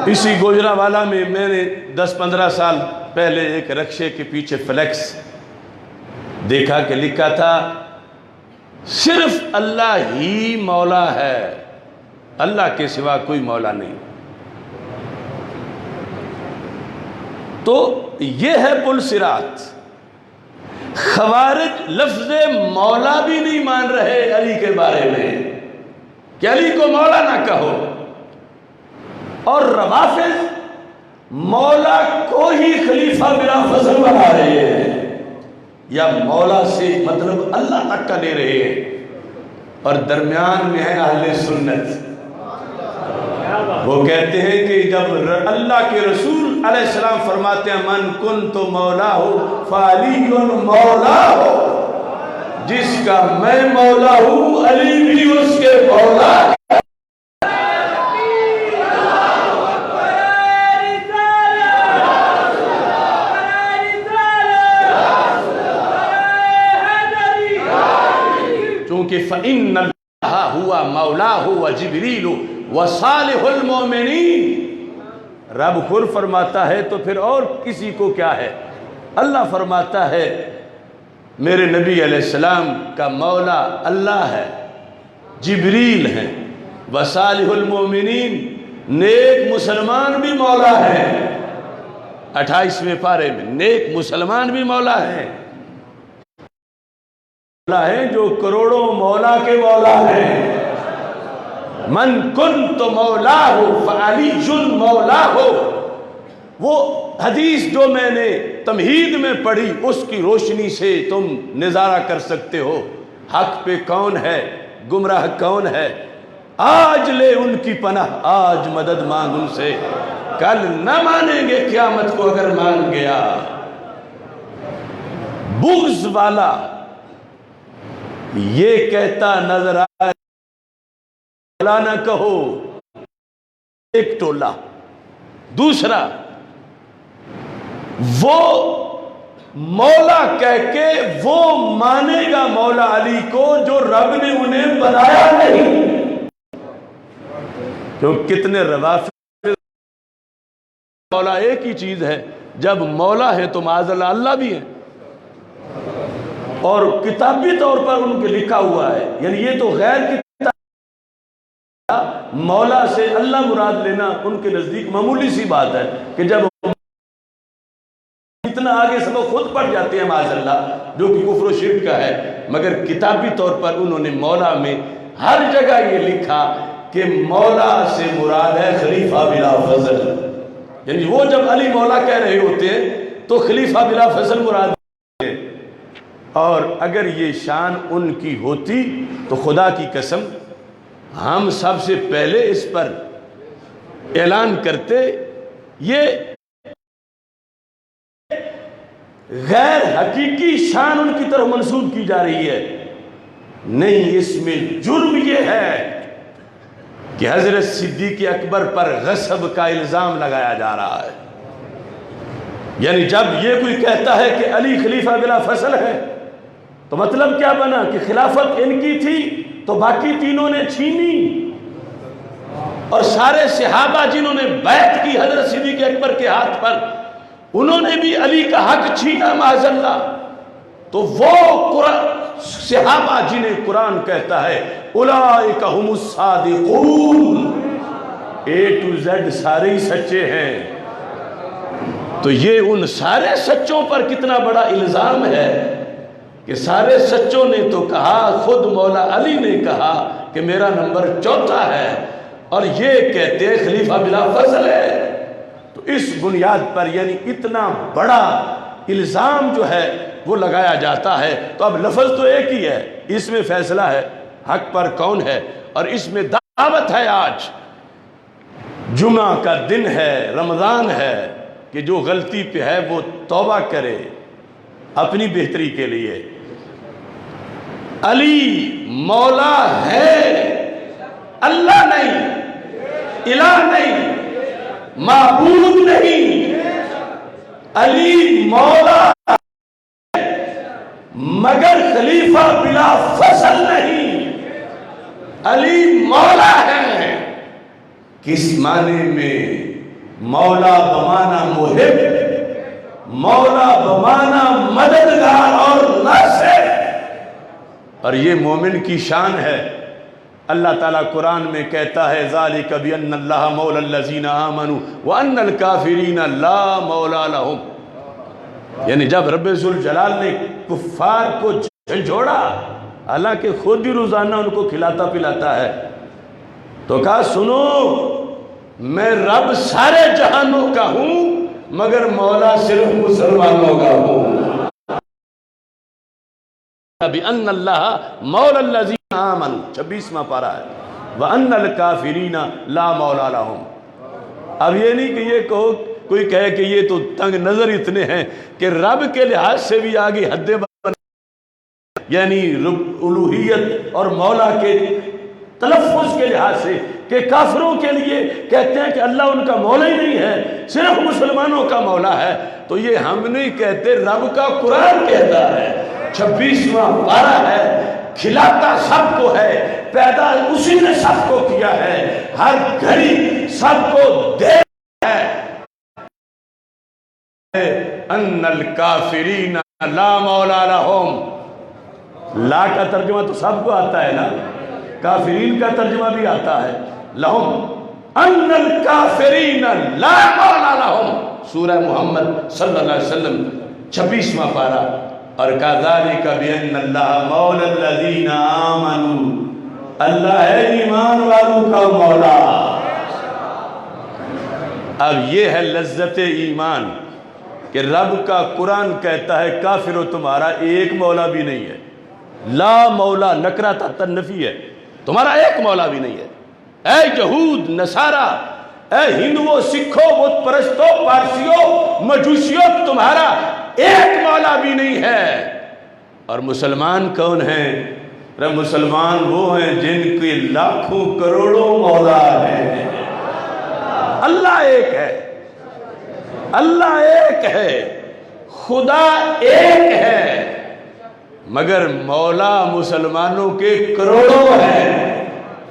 اسی گوجرانوالا میں میں نے 10-15 سال پہلے ایک رکشے کے پیچھے فلیکس دیکھا کہ لکھا تھا صرف اللہ ہی مولا ہے، اللہ کے سوا کوئی مولا نہیں۔ تو یہ ہے پل صراط۔ خوارج لفظ مولا بھی نہیں مان رہے علی کے بارے میں کہ علی کو مولا نہ کہو، اور روافض مولا کو ہی خلیفہ بلا فضل بنا رہے ہیں، یا مولا سے مطلب اللہ تک کا لے رہے ہیں، اور درمیان میں ہے اہل سنت۔ وہ کہتے ہیں کہ جب اللہ کے رسول علیہ السلام فرماتے ہیں من کنت مولا ہو فعلی مولا ہو، جس کا میں مولا ہوں علی بھی اس کے مولا ہے۔ کیونکہ فَإِنَّ اللَّهَ هُوَ مَوْلَاهُ وَجِبْرِيلُ وَصَالِحُ الْمُؤْمِنِينَ۔ رب خود فرماتا ہے تو پھر اور کسی کو کیا ہے؟ اللہ فرماتا ہے میرے نبی علیہ السلام کا مولا اللہ ہے، جبریل ہیں، وصالح المؤمنین، نیک مسلمان بھی مولا ہے۔ 28ویں پارے میں نیک مسلمان بھی مولا ہے، مولا ہے جو کروڑوں مولا کے مولا ہے۔ من کنت مولاہ فعلی مولاہ، وہ حدیث جو میں نے تمہید میں پڑھی اس کی روشنی سے تم نظارہ کر سکتے ہو حق پہ کون ہے، گمراہ کون ہے۔ آج لے ان کی پناہ، آج مدد مانگ ان سے، کل نہ مانیں گے قیامت کو اگر مان گیا۔ بغض والا یہ کہتا نظر آئے مولا نہ کہو، ایک ٹولہ۔ دوسرا وہ مولا کہہ کے وہ مانے گا مولا علی کو جو رب نے انہیں بنایا نہیں۔ کیوں کتنے روافض، مولا ایک ہی چیز ہے، جب مولا ہے تو معاذ اللہ اللہ بھی ہے، اور کتابی طور پر ان کے لکھا ہوا ہے، یعنی یہ تو غیر کتاب، مولا سے اللہ مراد لینا ان کے نزدیک معمولی سی بات ہے کہ جب اتنا آگے سبق خود پڑھ جاتے ہیں معاذ اللہ، جو کہ کفر و شرک کا ہے، مگر کتابی طور پر انہوں نے مولا میں ہر جگہ یہ لکھا کہ مولا سے مراد ہے خلیفہ بلا فضل، یعنی وہ جب علی مولا کہہ رہے ہوتے ہیں تو خلیفہ بلا فضل مراد ہے۔ اور اگر یہ شان ان کی ہوتی تو خدا کی قسم ہم سب سے پہلے اس پر اعلان کرتے۔ یہ غیر حقیقی شان ان کی طرف منسوب کی جا رہی ہے، نہیں، اس میں جرم یہ ہے کہ حضرت صدیق اکبر پر غصب کا الزام لگایا جا رہا ہے۔ یعنی جب یہ کوئی کہتا ہے کہ علی خلیفہ بلا فصل ہے تو مطلب کیا بنا کہ خلافت ان کی تھی تو باقی تینوں نے چھینی، اور سارے صحابہ جنہوں نے بیعت کی حضرت صدیق اکبر کے ہاتھ پر انہوں نے بھی علی کا حق چھینا معاذ اللہ۔ تو وہ صحابہ جنہیں قرآن کہتا ہے اولئک ھم الصادقون، A to Z سارے ہی سچے ہیں، تو یہ ان سارے سچوں پر کتنا بڑا الزام ہے کہ سارے سچوں نے تو کہا، خود مولا علی نے کہا کہ میرا نمبر 4 ہے، اور یہ کہتے ہیں خلیفہ بلا فضل ہے۔ تو اس بنیاد پر یعنی اتنا بڑا الزام جو ہے وہ لگایا جاتا ہے۔ تو اب لفظ تو ایک ہی ہے، اس میں فیصلہ ہے حق پر کون ہے، اور اس میں دعوت ہے۔ آج جمعہ کا دن ہے، رمضان ہے، کہ جو غلطی پہ ہے وہ توبہ کرے اپنی بہتری کے لیے۔ علی مولا ہے، اللہ نہیں، الہ نہیں، معبود نہیں۔ علی مولا ہے مگر خلیفہ بلا فصل نہیں۔ علی مولا ہے کس معنی میں؟ مولا بمانا محب، مولا بمانا مددگار اور ناصر، اور یہ مومن کی شان ہے۔ اللہ تعالیٰ قرآن میں کہتا ہے ذالک بأن اللہ مولا الذین آمنوا وأن الکافرین لا مولا لہم، یعنی جب رب ذوالجلال نے کفار کو جھنجھوڑا، حالانکہ خود بھی روزانہ ان کو کھلاتا پلاتا ہے، تو کہا سنو میں رب سارے جہانوں کا ہوں مگر مولا صرف مسلمانوں کا ہوں۔ بأن اللہ مولا الذین آمنوا 26واں پارہ ہے، وأن الکافرین لا مولا لہم۔ اب یہ نہیں کہ یہ کہو، کوئی کہے کہ یہ تو تنگ نظر اتنے ہیں کہ رب کے لحاظ سے بھی آگے حد بن، یعنی الوہیت اور مولا کے تلفظ کے لحاظ سے، کہ کافروں کے لیے کہتے ہیں کہ اللہ ان کا مولا ہی نہیں ہے، صرف مسلمانوں کا مولا ہے۔ تو یہ ہم نہیں کہتے، رب کا قرآن کہتا ہے، 26واں پارہ ہے، کھلاتا سب کو ہے، پیدا اسی نے سب کو کیا ہے، ہر گھڑی سب کو دے ہے۔ ان الکافرین لا مولا لہم، لا کا ترجمہ تو سب کو آتا ہے نا، کافرین کا ترجمہ بھی آتا ہے لہم، ان الکافرین لا مولا لہم، سورہ محمد صلی اللہ علیہ وسلم 26واں پارہ۔ اور کذالک بان اللہ مولا الذین آمنوا، اللہ ہے ایمان والوں کا مولا۔ اب یہ ہے لذت ایمان کہ رب کا قرآن کہتا ہے کافرو تمہارا ایک مولا بھی نہیں ہے، لا مولا نکرہ تنفی ہے، تمہارا ایک مولا بھی نہیں ہے۔ اے یہود نصارہ، اے ہندوؤں سکھوں بت پرستوں پارسیوں مجوسیوں، تمہارا ایک مولا بھی نہیں ہے۔ اور مسلمان کون ہیں؟ مسلمان وہ ہیں جن کے لاکھوں کروڑوں مولا ہیں۔ اللہ ایک ہے، اللہ ایک ہے، خدا ایک ہے، مگر مولا مسلمانوں کے کروڑوں ہیں۔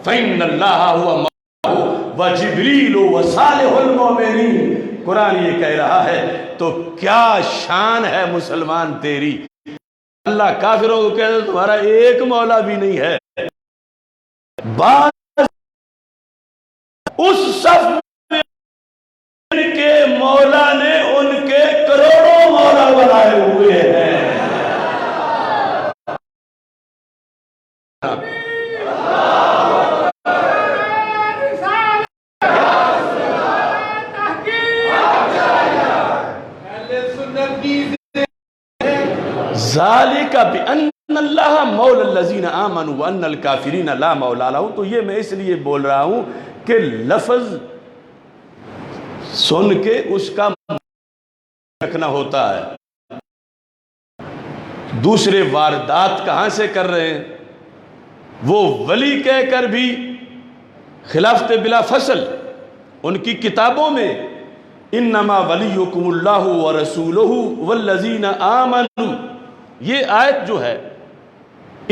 فَإِنَّ اللَّهَ هُوَ مَوْلَاهُ وَجِبْرِيلُ وَصَالِحُ الْمُؤْمِنِينَ، قرآن یہ کہہ رہا ہے۔ تو کیا شان ہے مسلمان تیری، اللہ کافروں کو کہہ دے تمہارا ایک مولا بھی نہیں ہے۔ بعض اس صف میں ان کے مولا نے ان کے کروڑوں مولا بنائے ہوئے ہیں۔ ذالک بأن اللہ مولا الذین آمنوا وان الکافرین لا مولا لہم۔ تو یہ میں اس لیے بول رہا ہوں کہ لفظ سن کے اس کا رکھنا ہوتا ہے۔ دوسرے واردات کہاں سے کر رہے ہیں؟ وہ ولی کہہ کر بھی خلافت بلا فصل ان کی کتابوں میں انما ولیکم اللہ ورسولہ والذین آمنوا، یہ آیت جو ہے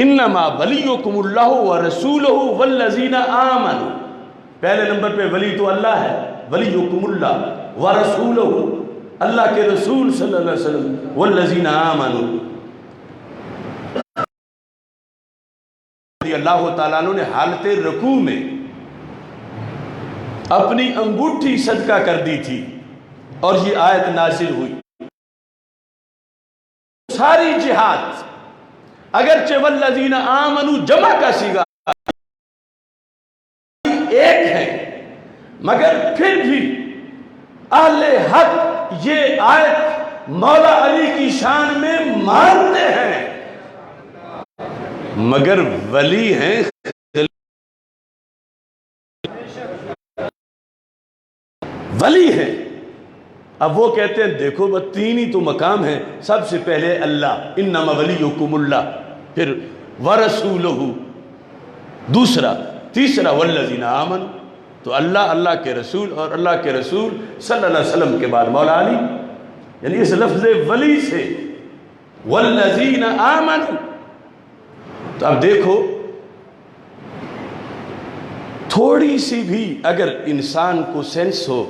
انما ولیکم اللہ ورسولہ والذین آمنوا، پہلے نمبر پہ ولی تو اللہ ہے، ولیکم اللہ ورسولہ، اللہ کے رسول صلی اللہ علیہ وسلم، والذین آمنوا۔ اللہ تعالیٰ نے حالت رکوع میں اپنی انگوٹھی صدقہ کر دی تھی اور یہ آیت نازل ہوئی۔ ساری جہاد اگرچہ والذین آمنوا جمع کا صیغہ ایک ہے، مگر پھر بھی اہل حق یہ آیت مولا علی کی شان میں مانتے ہیں، مگر ولی ہیں ولی ہیں۔ اب وہ کہتے ہیں دیکھو وہ تین ہی تو مقام ہیں، سب سے پہلے اللہ، انما ولیکم اللہ، پھر ورسولہ، دوسرا، تیسرا والذین آمنوا۔ تو اللہ، اللہ کے رسول اور اللہ کے رسول صلی اللہ علیہ وسلم کے بعد مولا علی، یعنی اس لفظ ولی سے والذین آمنوا۔ تو اب دیکھو تھوڑی سی بھی اگر انسان کو سینس ہو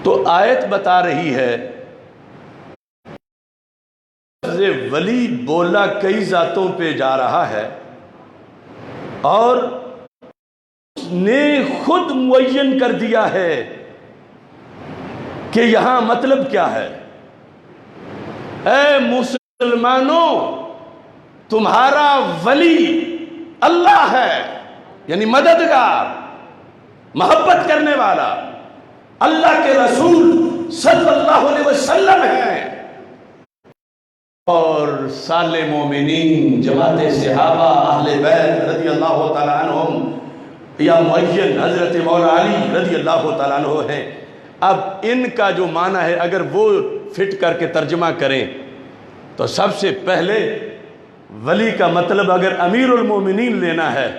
تو آیت بتا رہی ہے ولی بولا کئی ذاتوں پہ جا رہا ہے اور اس نے خود معین کر دیا ہے کہ یہاں مطلب کیا ہے۔ اے مسلمانوں، تمہارا ولی اللہ ہے، یعنی مددگار، محبت کرنے والا اللہ کے رسول صلی اللہ علیہ وسلم ہیں، اور سال مومنین، جماعت صحابہ، اہل بیت رضی اللہ تعالیٰ عنہم، یا معین حضرت مولا علی رضی اللہ تعالیٰ عنہ ہیں۔ اب ان کا جو معنی ہے اگر وہ فٹ کر کے ترجمہ کریں تو سب سے پہلے ولی کا مطلب اگر امیر المومنین لینا ہے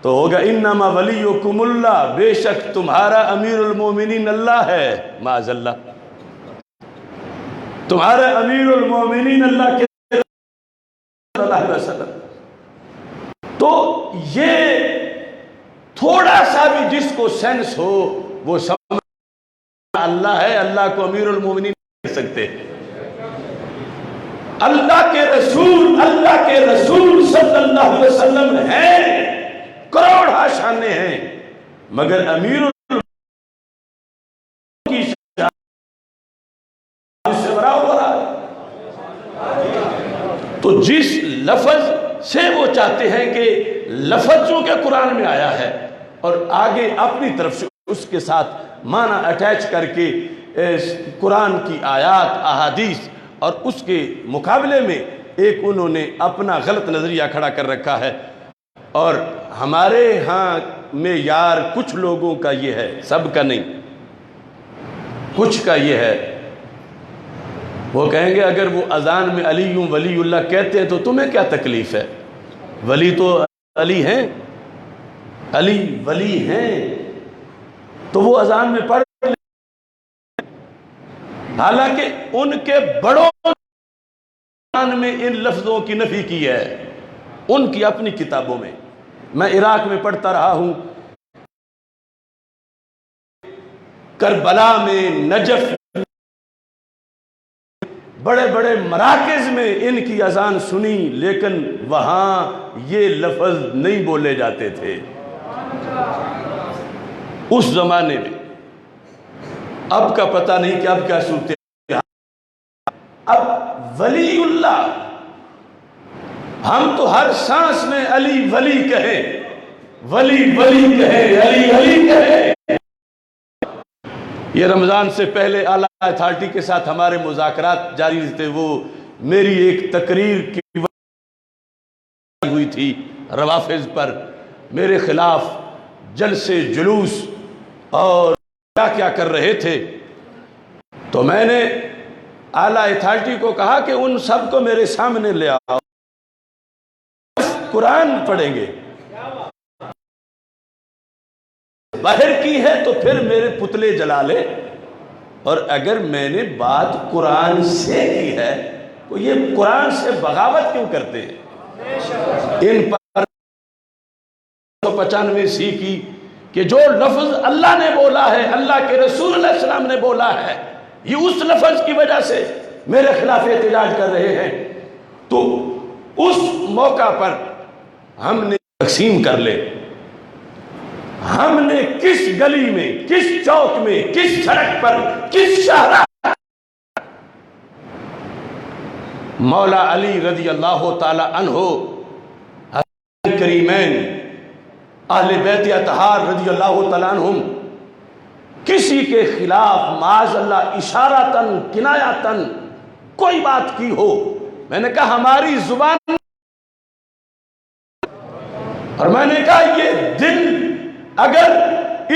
تو ہوگا انما ولیکم اللہ، بے شک تمہارا امیر المومنین اللہ ہے، معاذ اللہ، تمہارا امیر المومنین اللہ کے صلی اللہ علیہ وسلم. تو یہ تھوڑا سا بھی جس کو سینس ہو وہ سمجھ اللہ ہے. اللہ کو امیر المومنین نہیں کہہ سکتے. اللہ کے رسول صلی اللہ علیہ وسلم ہیں, کروڑ شانیں ہیں, مگر امیر کی شان سے بڑا ہو رہا ہے. تو جس لفظ سے وہ چاہتے ہیں کہ لفظ جو کہ قرآن میں آیا ہے اور آگے اپنی طرف سے اس کے ساتھ معنی اٹیچ کر کے قرآن کی آیات احادیث اور اس کے مقابلے میں ایک انہوں نے اپنا غلط نظریہ کھڑا کر رکھا ہے. اور ہمارے ہاں میں یار کچھ لوگوں کا یہ ہے, سب کا نہیں, کچھ کا یہ ہے, وہ کہیں گے اگر وہ اذان میں علی ولی اللہ کہتے ہیں تو تمہیں کیا تکلیف ہے؟ ولی تو علی ہیں, علی ولی ہیں تو وہ اذان میں پڑھ لیں. حالانکہ ان کے بڑوں میں ان لفظوں کی نفی کی ہے, ان کی اپنی کتابوں میں. میں عراق میں پڑھتا رہا ہوں, کربلا میں, نجف, بڑے بڑے مراکز میں ان کی اذان سنی, لیکن وہاں یہ لفظ نہیں بولے جاتے تھے اس زمانے میں. اب کا پتہ نہیں کہ اب کیا صورت ہے. اب ولی اللہ, ہم تو ہر سانس میں علی ولی کہیں, ولی ولی کہیں, علی علی کہیں. یہ رمضان سے پہلے اعلیٰ اتھارٹی کے ساتھ ہمارے مذاکرات جاری تھے. وہ میری ایک تقریر کی ہوئی تھی روافظ پر, میرے خلاف جلسے جلوس اور کیا کیا کر رہے تھے. تو میں نے اعلیٰ اتھارٹی کو کہا کہ ان سب کو میرے سامنے لے آؤ, قرآن پڑھیں گے. باہر کی ہے تو پھر میرے پتلے جلا لے, اور اگر میں نے بات قرآن سے کی ہے تو یہ قرآن سے بغاوت کیوں کرتے ہیں؟ ان پر 95 سی کی کہ جو لفظ اللہ نے بولا ہے, اللہ کے رسول علیہ السلام نے بولا ہے, یہ اس لفظ کی وجہ سے میرے خلاف احتجاج کر رہے ہیں. تو اس موقع پر ہم نے تقسیم کر لے, ہم نے کس گلی میں, کس چوک میں, کس سڑک پر, کس شاہراہ مولا علی رضی اللہ تعالی عنہ, حضرت کریمین, اہل بیت اطہار رضی اللہ تعالی عنہم کسی کے خلاف معاذ اللہ اشارتاً کنایتاً کوئی بات کی ہو, میں نے کہا ہماری زبان, اور میں نے کہا یہ دل اگر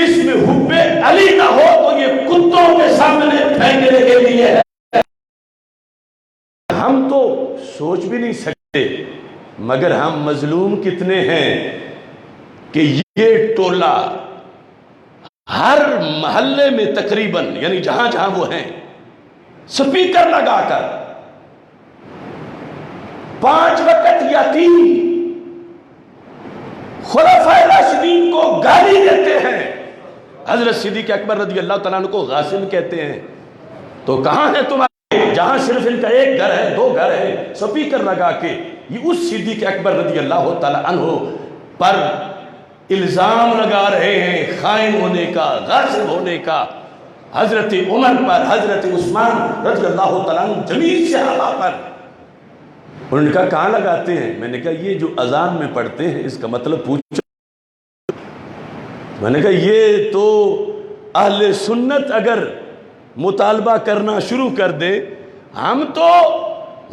اس میں حب علی نہ ہو تو یہ کتوں کے سامنے پھینکنے کے لیے ہے. ہم تو سوچ بھی نہیں سکتے, مگر ہم مظلوم کتنے ہیں کہ یہ ٹولہ ہر محلے میں تقریباً, یعنی جہاں جہاں وہ ہیں, سپیکر لگا کر 5 وقت یا 3 خلفائے راشدین کو گالی دیتے ہیں. حضرت صدیق اکبر رضی اللہ تعالیٰ عنہ کو غاصب کہتے ہیں. تو کہاں ہے تمہارے, جہاں صرف ان کا 1 گھر ہے, 2 گھر ہے, سپیکر لگا کے یہ اس صدیق اکبر رضی اللہ تعالیٰ عنہ پر الزام لگا رہے ہیں خائن ہونے کا, غاصب ہونے کا. حضرت عمر پر, حضرت عثمان رضی اللہ تعالیٰ عنہ, جمیع صحابہ پر. انہوں نے کہا کہاں لگاتے ہیں؟ میں نے کہا یہ جو اذان میں پڑھتے ہیں اس کا مطلب پوچھو. میں نے کہا یہ تو اہل سنت اگر مطالبہ کرنا شروع کر دے, ہم تو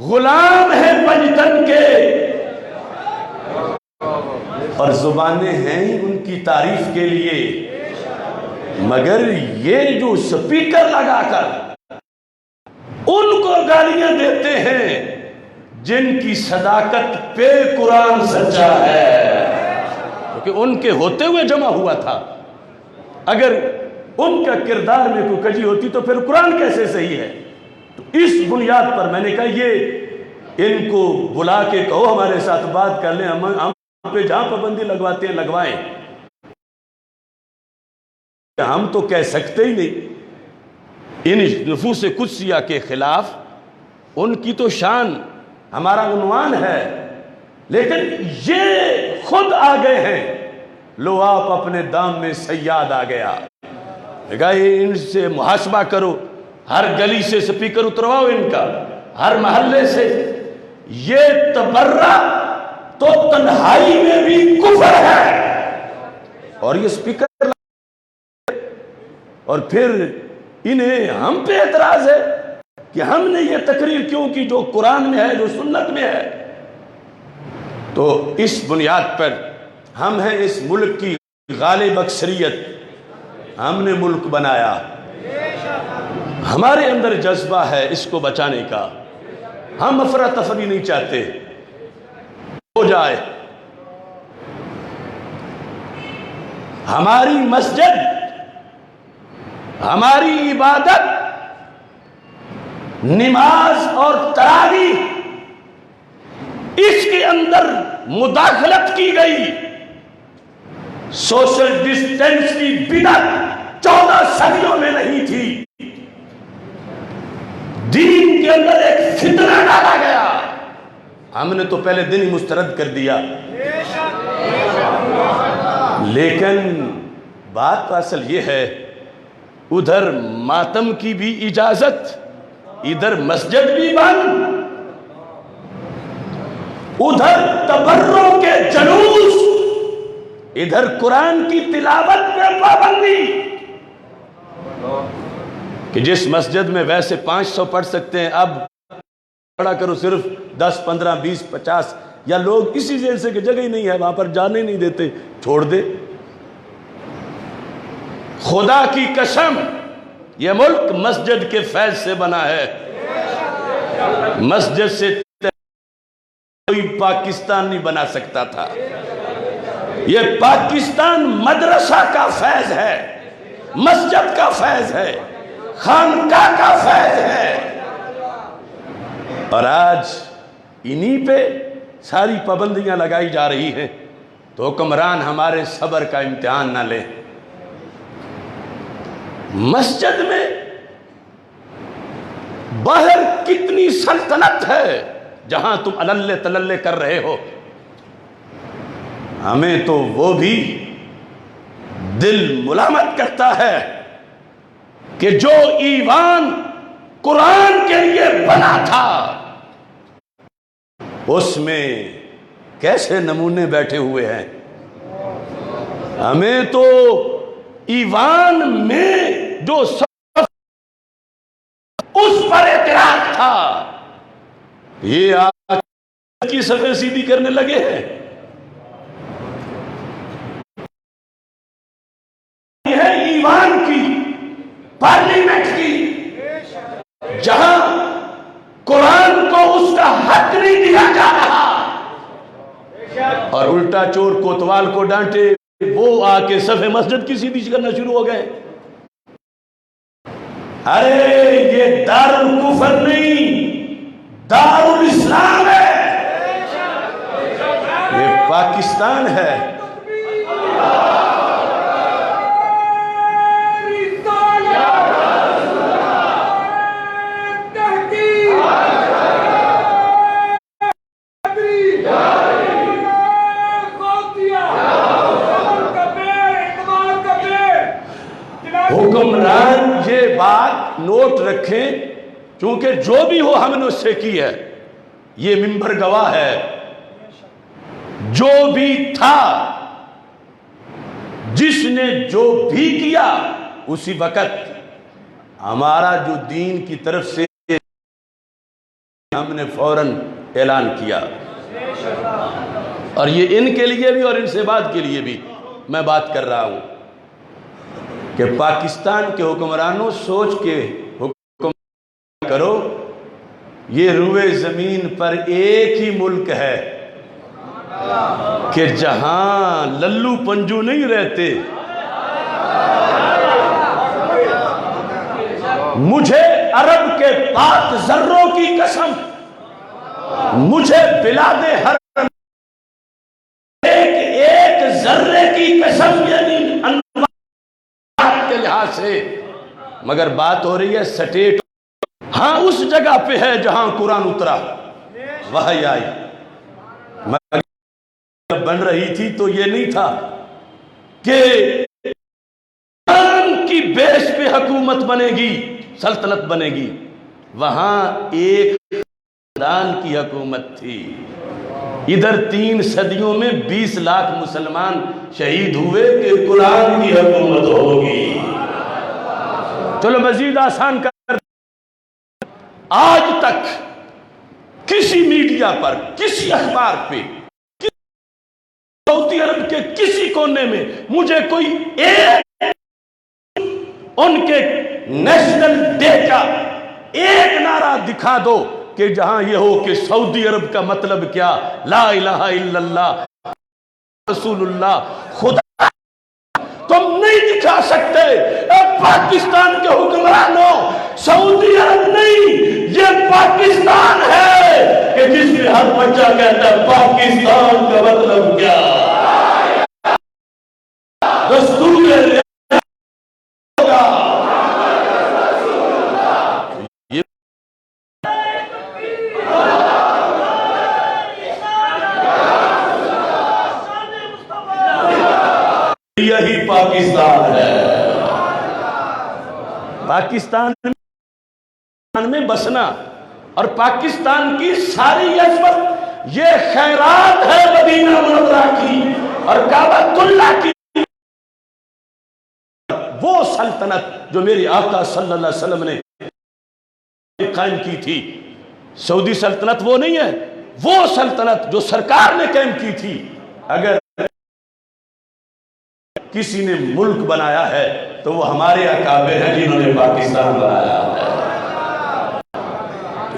غلام ہیں پنجتن کے, اور زبانیں ہیں ان کی تعریف کے لیے, مگر یہ جو سپیکر لگا کر ان کو گالیاں دیتے ہیں جن کی صداقت پہ قرآن سچا ہے, کیونکہ ان کے ہوتے ہوئے جمع ہوا تھا. اگر ان کا کردار میں کوئی کجی ہوتی تو پھر قرآن کیسے صحیح ہے؟ تو اس بنیاد پر میں نے کہا یہ ان کو بلا کے کہو ہمارے ساتھ بات کر لیں، ہم پہ جہاں پابندی لگواتے ہیں لگوائیں، ہم تو کہہ سکتے ہی نہیں۔ ان نفوس قدسیہ کے خلاف ان کی تو شان ہمارا عنوان ہے، لیکن یہ خود آ گئے ہیں، لو آپ اپنے دام میں صیاد آ گیا۔ ان سے محاسبہ کرو، ہر گلی سے سپیکر اترواؤ ان کا، ہر محلے سے۔ یہ تبرہ تو تنہائی میں بھی کفر ہے، اور یہ سپیکر، اور پھر انہیں ہم پہ اعتراض ہے کہ ہم نے یہ تقریر کیوں کی جو قرآن میں ہے، جو سنت میں ہے۔ تو اس بنیاد پر ہم ہیں اس ملک کی غالب اکثریت، ہم نے ملک بنایا، ہمارے اندر جذبہ ہے اس کو بچانے کا، ہم افراتفری نہیں چاہتے ہو جائے۔ ہماری مسجد، ہماری عبادت، نماز اور تراویح، اس کے اندر مداخلت کی گئی، سوشل ڈسٹینس کی بدعت 14 صدیوں میں نہیں تھی، دین کے اندر ایک فتنہ ڈالا گیا، ہم نے تو پہلے دن ہی مسترد کر دیا۔ لیکن بات تو اصل یہ ہے، ادھر ماتم کی بھی اجازت، ادھر مسجد بھی بند، ادھر تبروں کے جلوس، ادھر قرآن کی تلاوت پہ پابندی، کہ جس مسجد میں ویسے 500 پڑھ سکتے ہیں اب پڑھا کرو صرف 10 15 20 50، یا لوگ اسی جیسے کہ جگہ ہی نہیں ہے وہاں پر جانے نہیں دیتے، چھوڑ دے۔ خدا کی قسم یہ ملک مسجد کے فیض سے بنا ہے، مسجد سے کوئی پاکستان نہیں بنا سکتا تھا، یہ پاکستان مدرسہ کا فیض ہے، مسجد کا فیض ہے، خانقاہ کا فیض ہے، اور آج انہی پہ ساری پابندیاں لگائی جا رہی ہیں، تو حکمران ہمارے صبر کا امتحان نہ لیں۔ مسجد میں باہر کتنی سلطنت ہے جہاں تم اللہ تللے کر رہے ہو، ہمیں تو وہ بھی دل ملامت کرتا ہے کہ جو ایوان قرآن کے لیے بنا تھا اس میں کیسے نمونے بیٹھے ہوئے ہیں۔ ہمیں تو ایوان میں جو اس پر اعتراض تھا، یہ آج کی صفحے سیدھی کرنے لگے ہیں۔ یہ ہے ایوان کی، پارلیمنٹ کی، جہاں قرآن کو اس کا حق نہیں دیا جا رہا، اور الٹا چور کوتوال کو ڈانٹے وہ آ کے صفحے مسجد کی سیدھی کرنا شروع ہو گئے۔ ارے یہ دار الکفر نہیں، دار الاسلام ہے، یہ پاکستان ہے۔ حکمران یہ بات نوٹ رکھیں، چونکہ جو بھی ہو ہم نے اس سے کی ہے، یہ منبر گواہ ہے، جو بھی تھا، جس نے جو بھی کیا، اسی وقت ہمارا جو دین کی طرف سے ہم نے فوراً اعلان کیا، اور یہ ان کے لیے بھی اور ان سے بعد کے لیے بھی میں بات کر رہا ہوں کہ پاکستان کے حکمرانوں سوچ کے حکم کرو، یہ روئے زمین پر ایک ہی ملک ہے کہ جہاں للو پنجو نہیں رہتے۔ مجھے عرب کے پاک زروں کی قسم، مجھے بلاد حرم ایک ایک ذرے کی قسم یعنی انوار کے لحاظ سے، مگر بات ہو رہی ہے سٹیٹ، ہاں اس جگہ پہ ہے جہاں قرآن اترا، وحی آئی، مگر جب بن رہی تھی تو یہ نہیں تھا کہ قرآن کی بیس پہ حکومت بنے گی، سلطنت بنے گی، وہاں ایک خاندان کی حکومت تھی، ادھر 3 صدیوں میں 20 لاکھ مسلمان شہید ہوئے کہ قرآن کی حکومت ہوگی۔ چلو مزید آسان کر، آج تک کسی میڈیا پر، کسی اخبار پہ، سعودی عرب کے کسی کونے میں مجھے کوئی ایک ان کے نیشنل ڈے کا ایک نعرہ دکھا دو کہ جہاں یہ ہو کہ سعودی عرب کا مطلب کیا، لا الہ الا اللہ رسول اللہ، خدا تم نہیں دکھا سکتے۔ پاکستان کے حکمرانوں، سعودی عرب نہیں، یہ پاکستان ہے کہ جس میں ہر بچہ کہتا ہے پاکستان کا مطلب کیا، دستور ہوگا۔ یہی پاکستان ہے، پاکستان میں بسنا اور پاکستان کی ساری عظمت، یہ خیرات ہے مدینہ منورہ کی اور کعبۃ اللہ کی، وہ سلطنت جو میرے آقا صلی اللہ علیہ وسلم نے قائم کی تھی۔ سعودی سلطنت وہ نہیں ہے، وہ سلطنت جو سرکار نے قائم کی تھی۔ اگر کسی نے ملک بنایا ہے تو وہ ہمارے اکابر ہیں جنہوں نے پاکستان بنایا ہے۔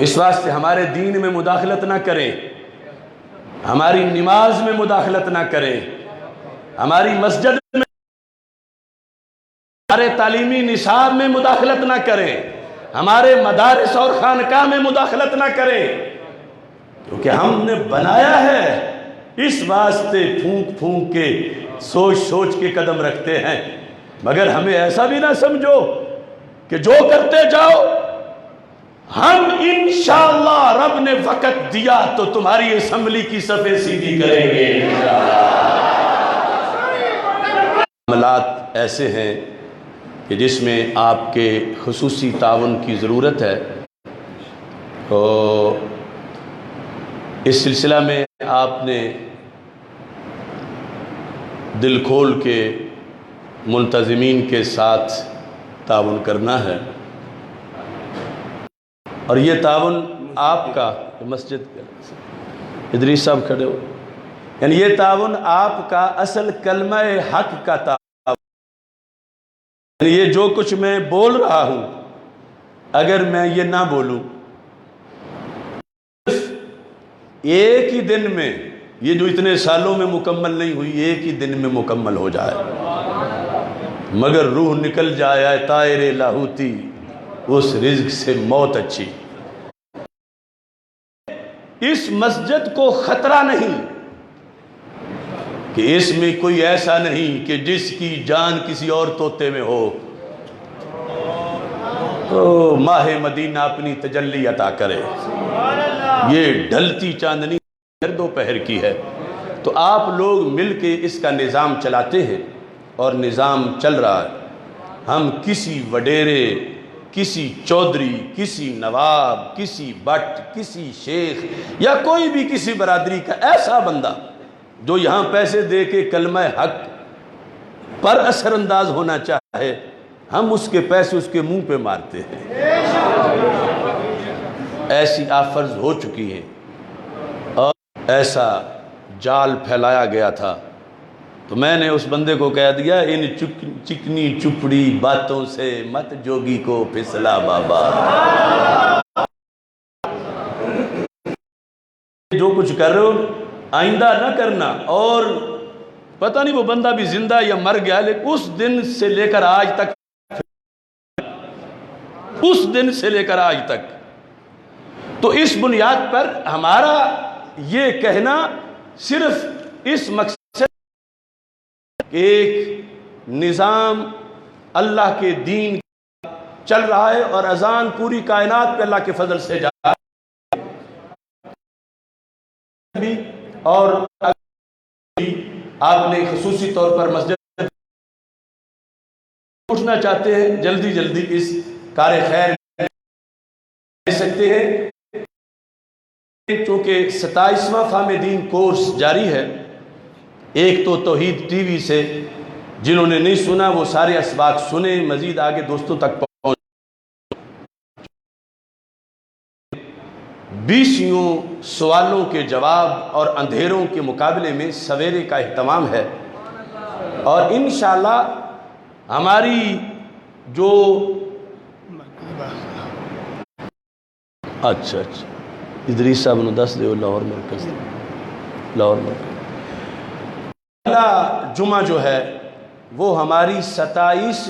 اس واسطے ہمارے دین میں مداخلت نہ کریں، ہماری نماز میں مداخلت نہ کریں، ہماری مسجد میں، ہمارے تعلیمی نصاب میں مداخلت نہ کریں، ہمارے مدارس اور خانقاہ میں مداخلت نہ کریں، کیونکہ ہم نے بنایا ہے، اس واسطے پھونک پھونک کے، سوچ سوچ کے قدم رکھتے ہیں، مگر ہمیں ایسا بھی نہ سمجھو کہ جو کرتے جاؤ، ہم انشاءاللہ رب نے وقت دیا تو تمہاری اسمبلی کی صفیں سیدھی کریں گے۔ معاملات ایسے ہیں کہ جس میں آپ کے خصوصی تعاون کی ضرورت ہے، تو اس سلسلہ میں آپ نے دل کھول کے منتظمین کے ساتھ تعاون کرنا ہے، اور یہ تعاون آپ کا، مسجد ادریس صاحب کھڑے ہو، یعنی یہ تعاون آپ کا اصل کلمہ حق کا تعاون، یعنی یہ جو کچھ میں بول رہا ہوں، اگر میں یہ نہ بولوں، ایک ہی دن میں، یہ جو اتنے سالوں میں مکمل نہیں ہوئی، ایک ہی دن میں مکمل ہو جائے، مگر روح نکل جائے طائر لاہوتی، اس رزق سے موت اچھی۔ اس مسجد کو خطرہ نہیں کہ اس میں کوئی ایسا نہیں کہ جس کی جان کسی اور طوطے میں ہو، تو ماہ مدینہ اپنی تجلی عطا کرے۔ یہ ڈھلتی چاندنی دوپہر کی ہے، تو آپ لوگ مل کے اس کا نظام چلاتے ہیں، اور نظام چل رہا ہے۔ ہم کسی وڈیرے، کسی چودھری، کسی نواب، کسی بٹ، کسی شیخ یا کوئی بھی کسی برادری کا ایسا بندہ جو یہاں پیسے دے کے کلمہ حق پر اثر انداز ہونا چاہے، ہم اس کے پیسے اس کے منہ پہ مارتے ہیں۔ ایسی آفرز ہو چکی ہیں اور ایسا جال پھیلایا گیا تھا، تو میں نے اس بندے کو کہہ دیا، ان چکنی چپڑی باتوں سے مت جوگی کو پھسلا بابا۔ جو کچھ کر رہے ہو آئندہ نہ کرنا، اور پتہ نہیں وہ بندہ بھی زندہ یا مر گیا، لیکن اس دن سے لے کر آج تک تو اس بنیاد پر ہمارا یہ کہنا صرف اس مقصد کہ ایک نظام اللہ کے دین چل رہا ہے اور اذان پوری کائنات پہ اللہ کے فضل سے جا رہا ہے، اور آپ نے خصوصی طور پر مسجد پوچھنا چاہتے ہیں جلدی جلدی اس کار خیر دے سکتے ہیں، چونکہ 27واں فہم دین کورس جاری ہے۔ ایک تو توحید ٹی وی سے جنہوں نے نہیں سنا وہ سارے اسباق سنیں، مزید آگے دوستوں تک پہنچ 20 سوالوں کے جواب اور اندھیروں کے مقابلے میں سویرے کا اہتمام ہے، اور انشاءاللہ ہماری جو اچھا ادریس صاحب نے دس دے لاہور مرکز اگلا جمعہ جو ہے وہ ہماری 27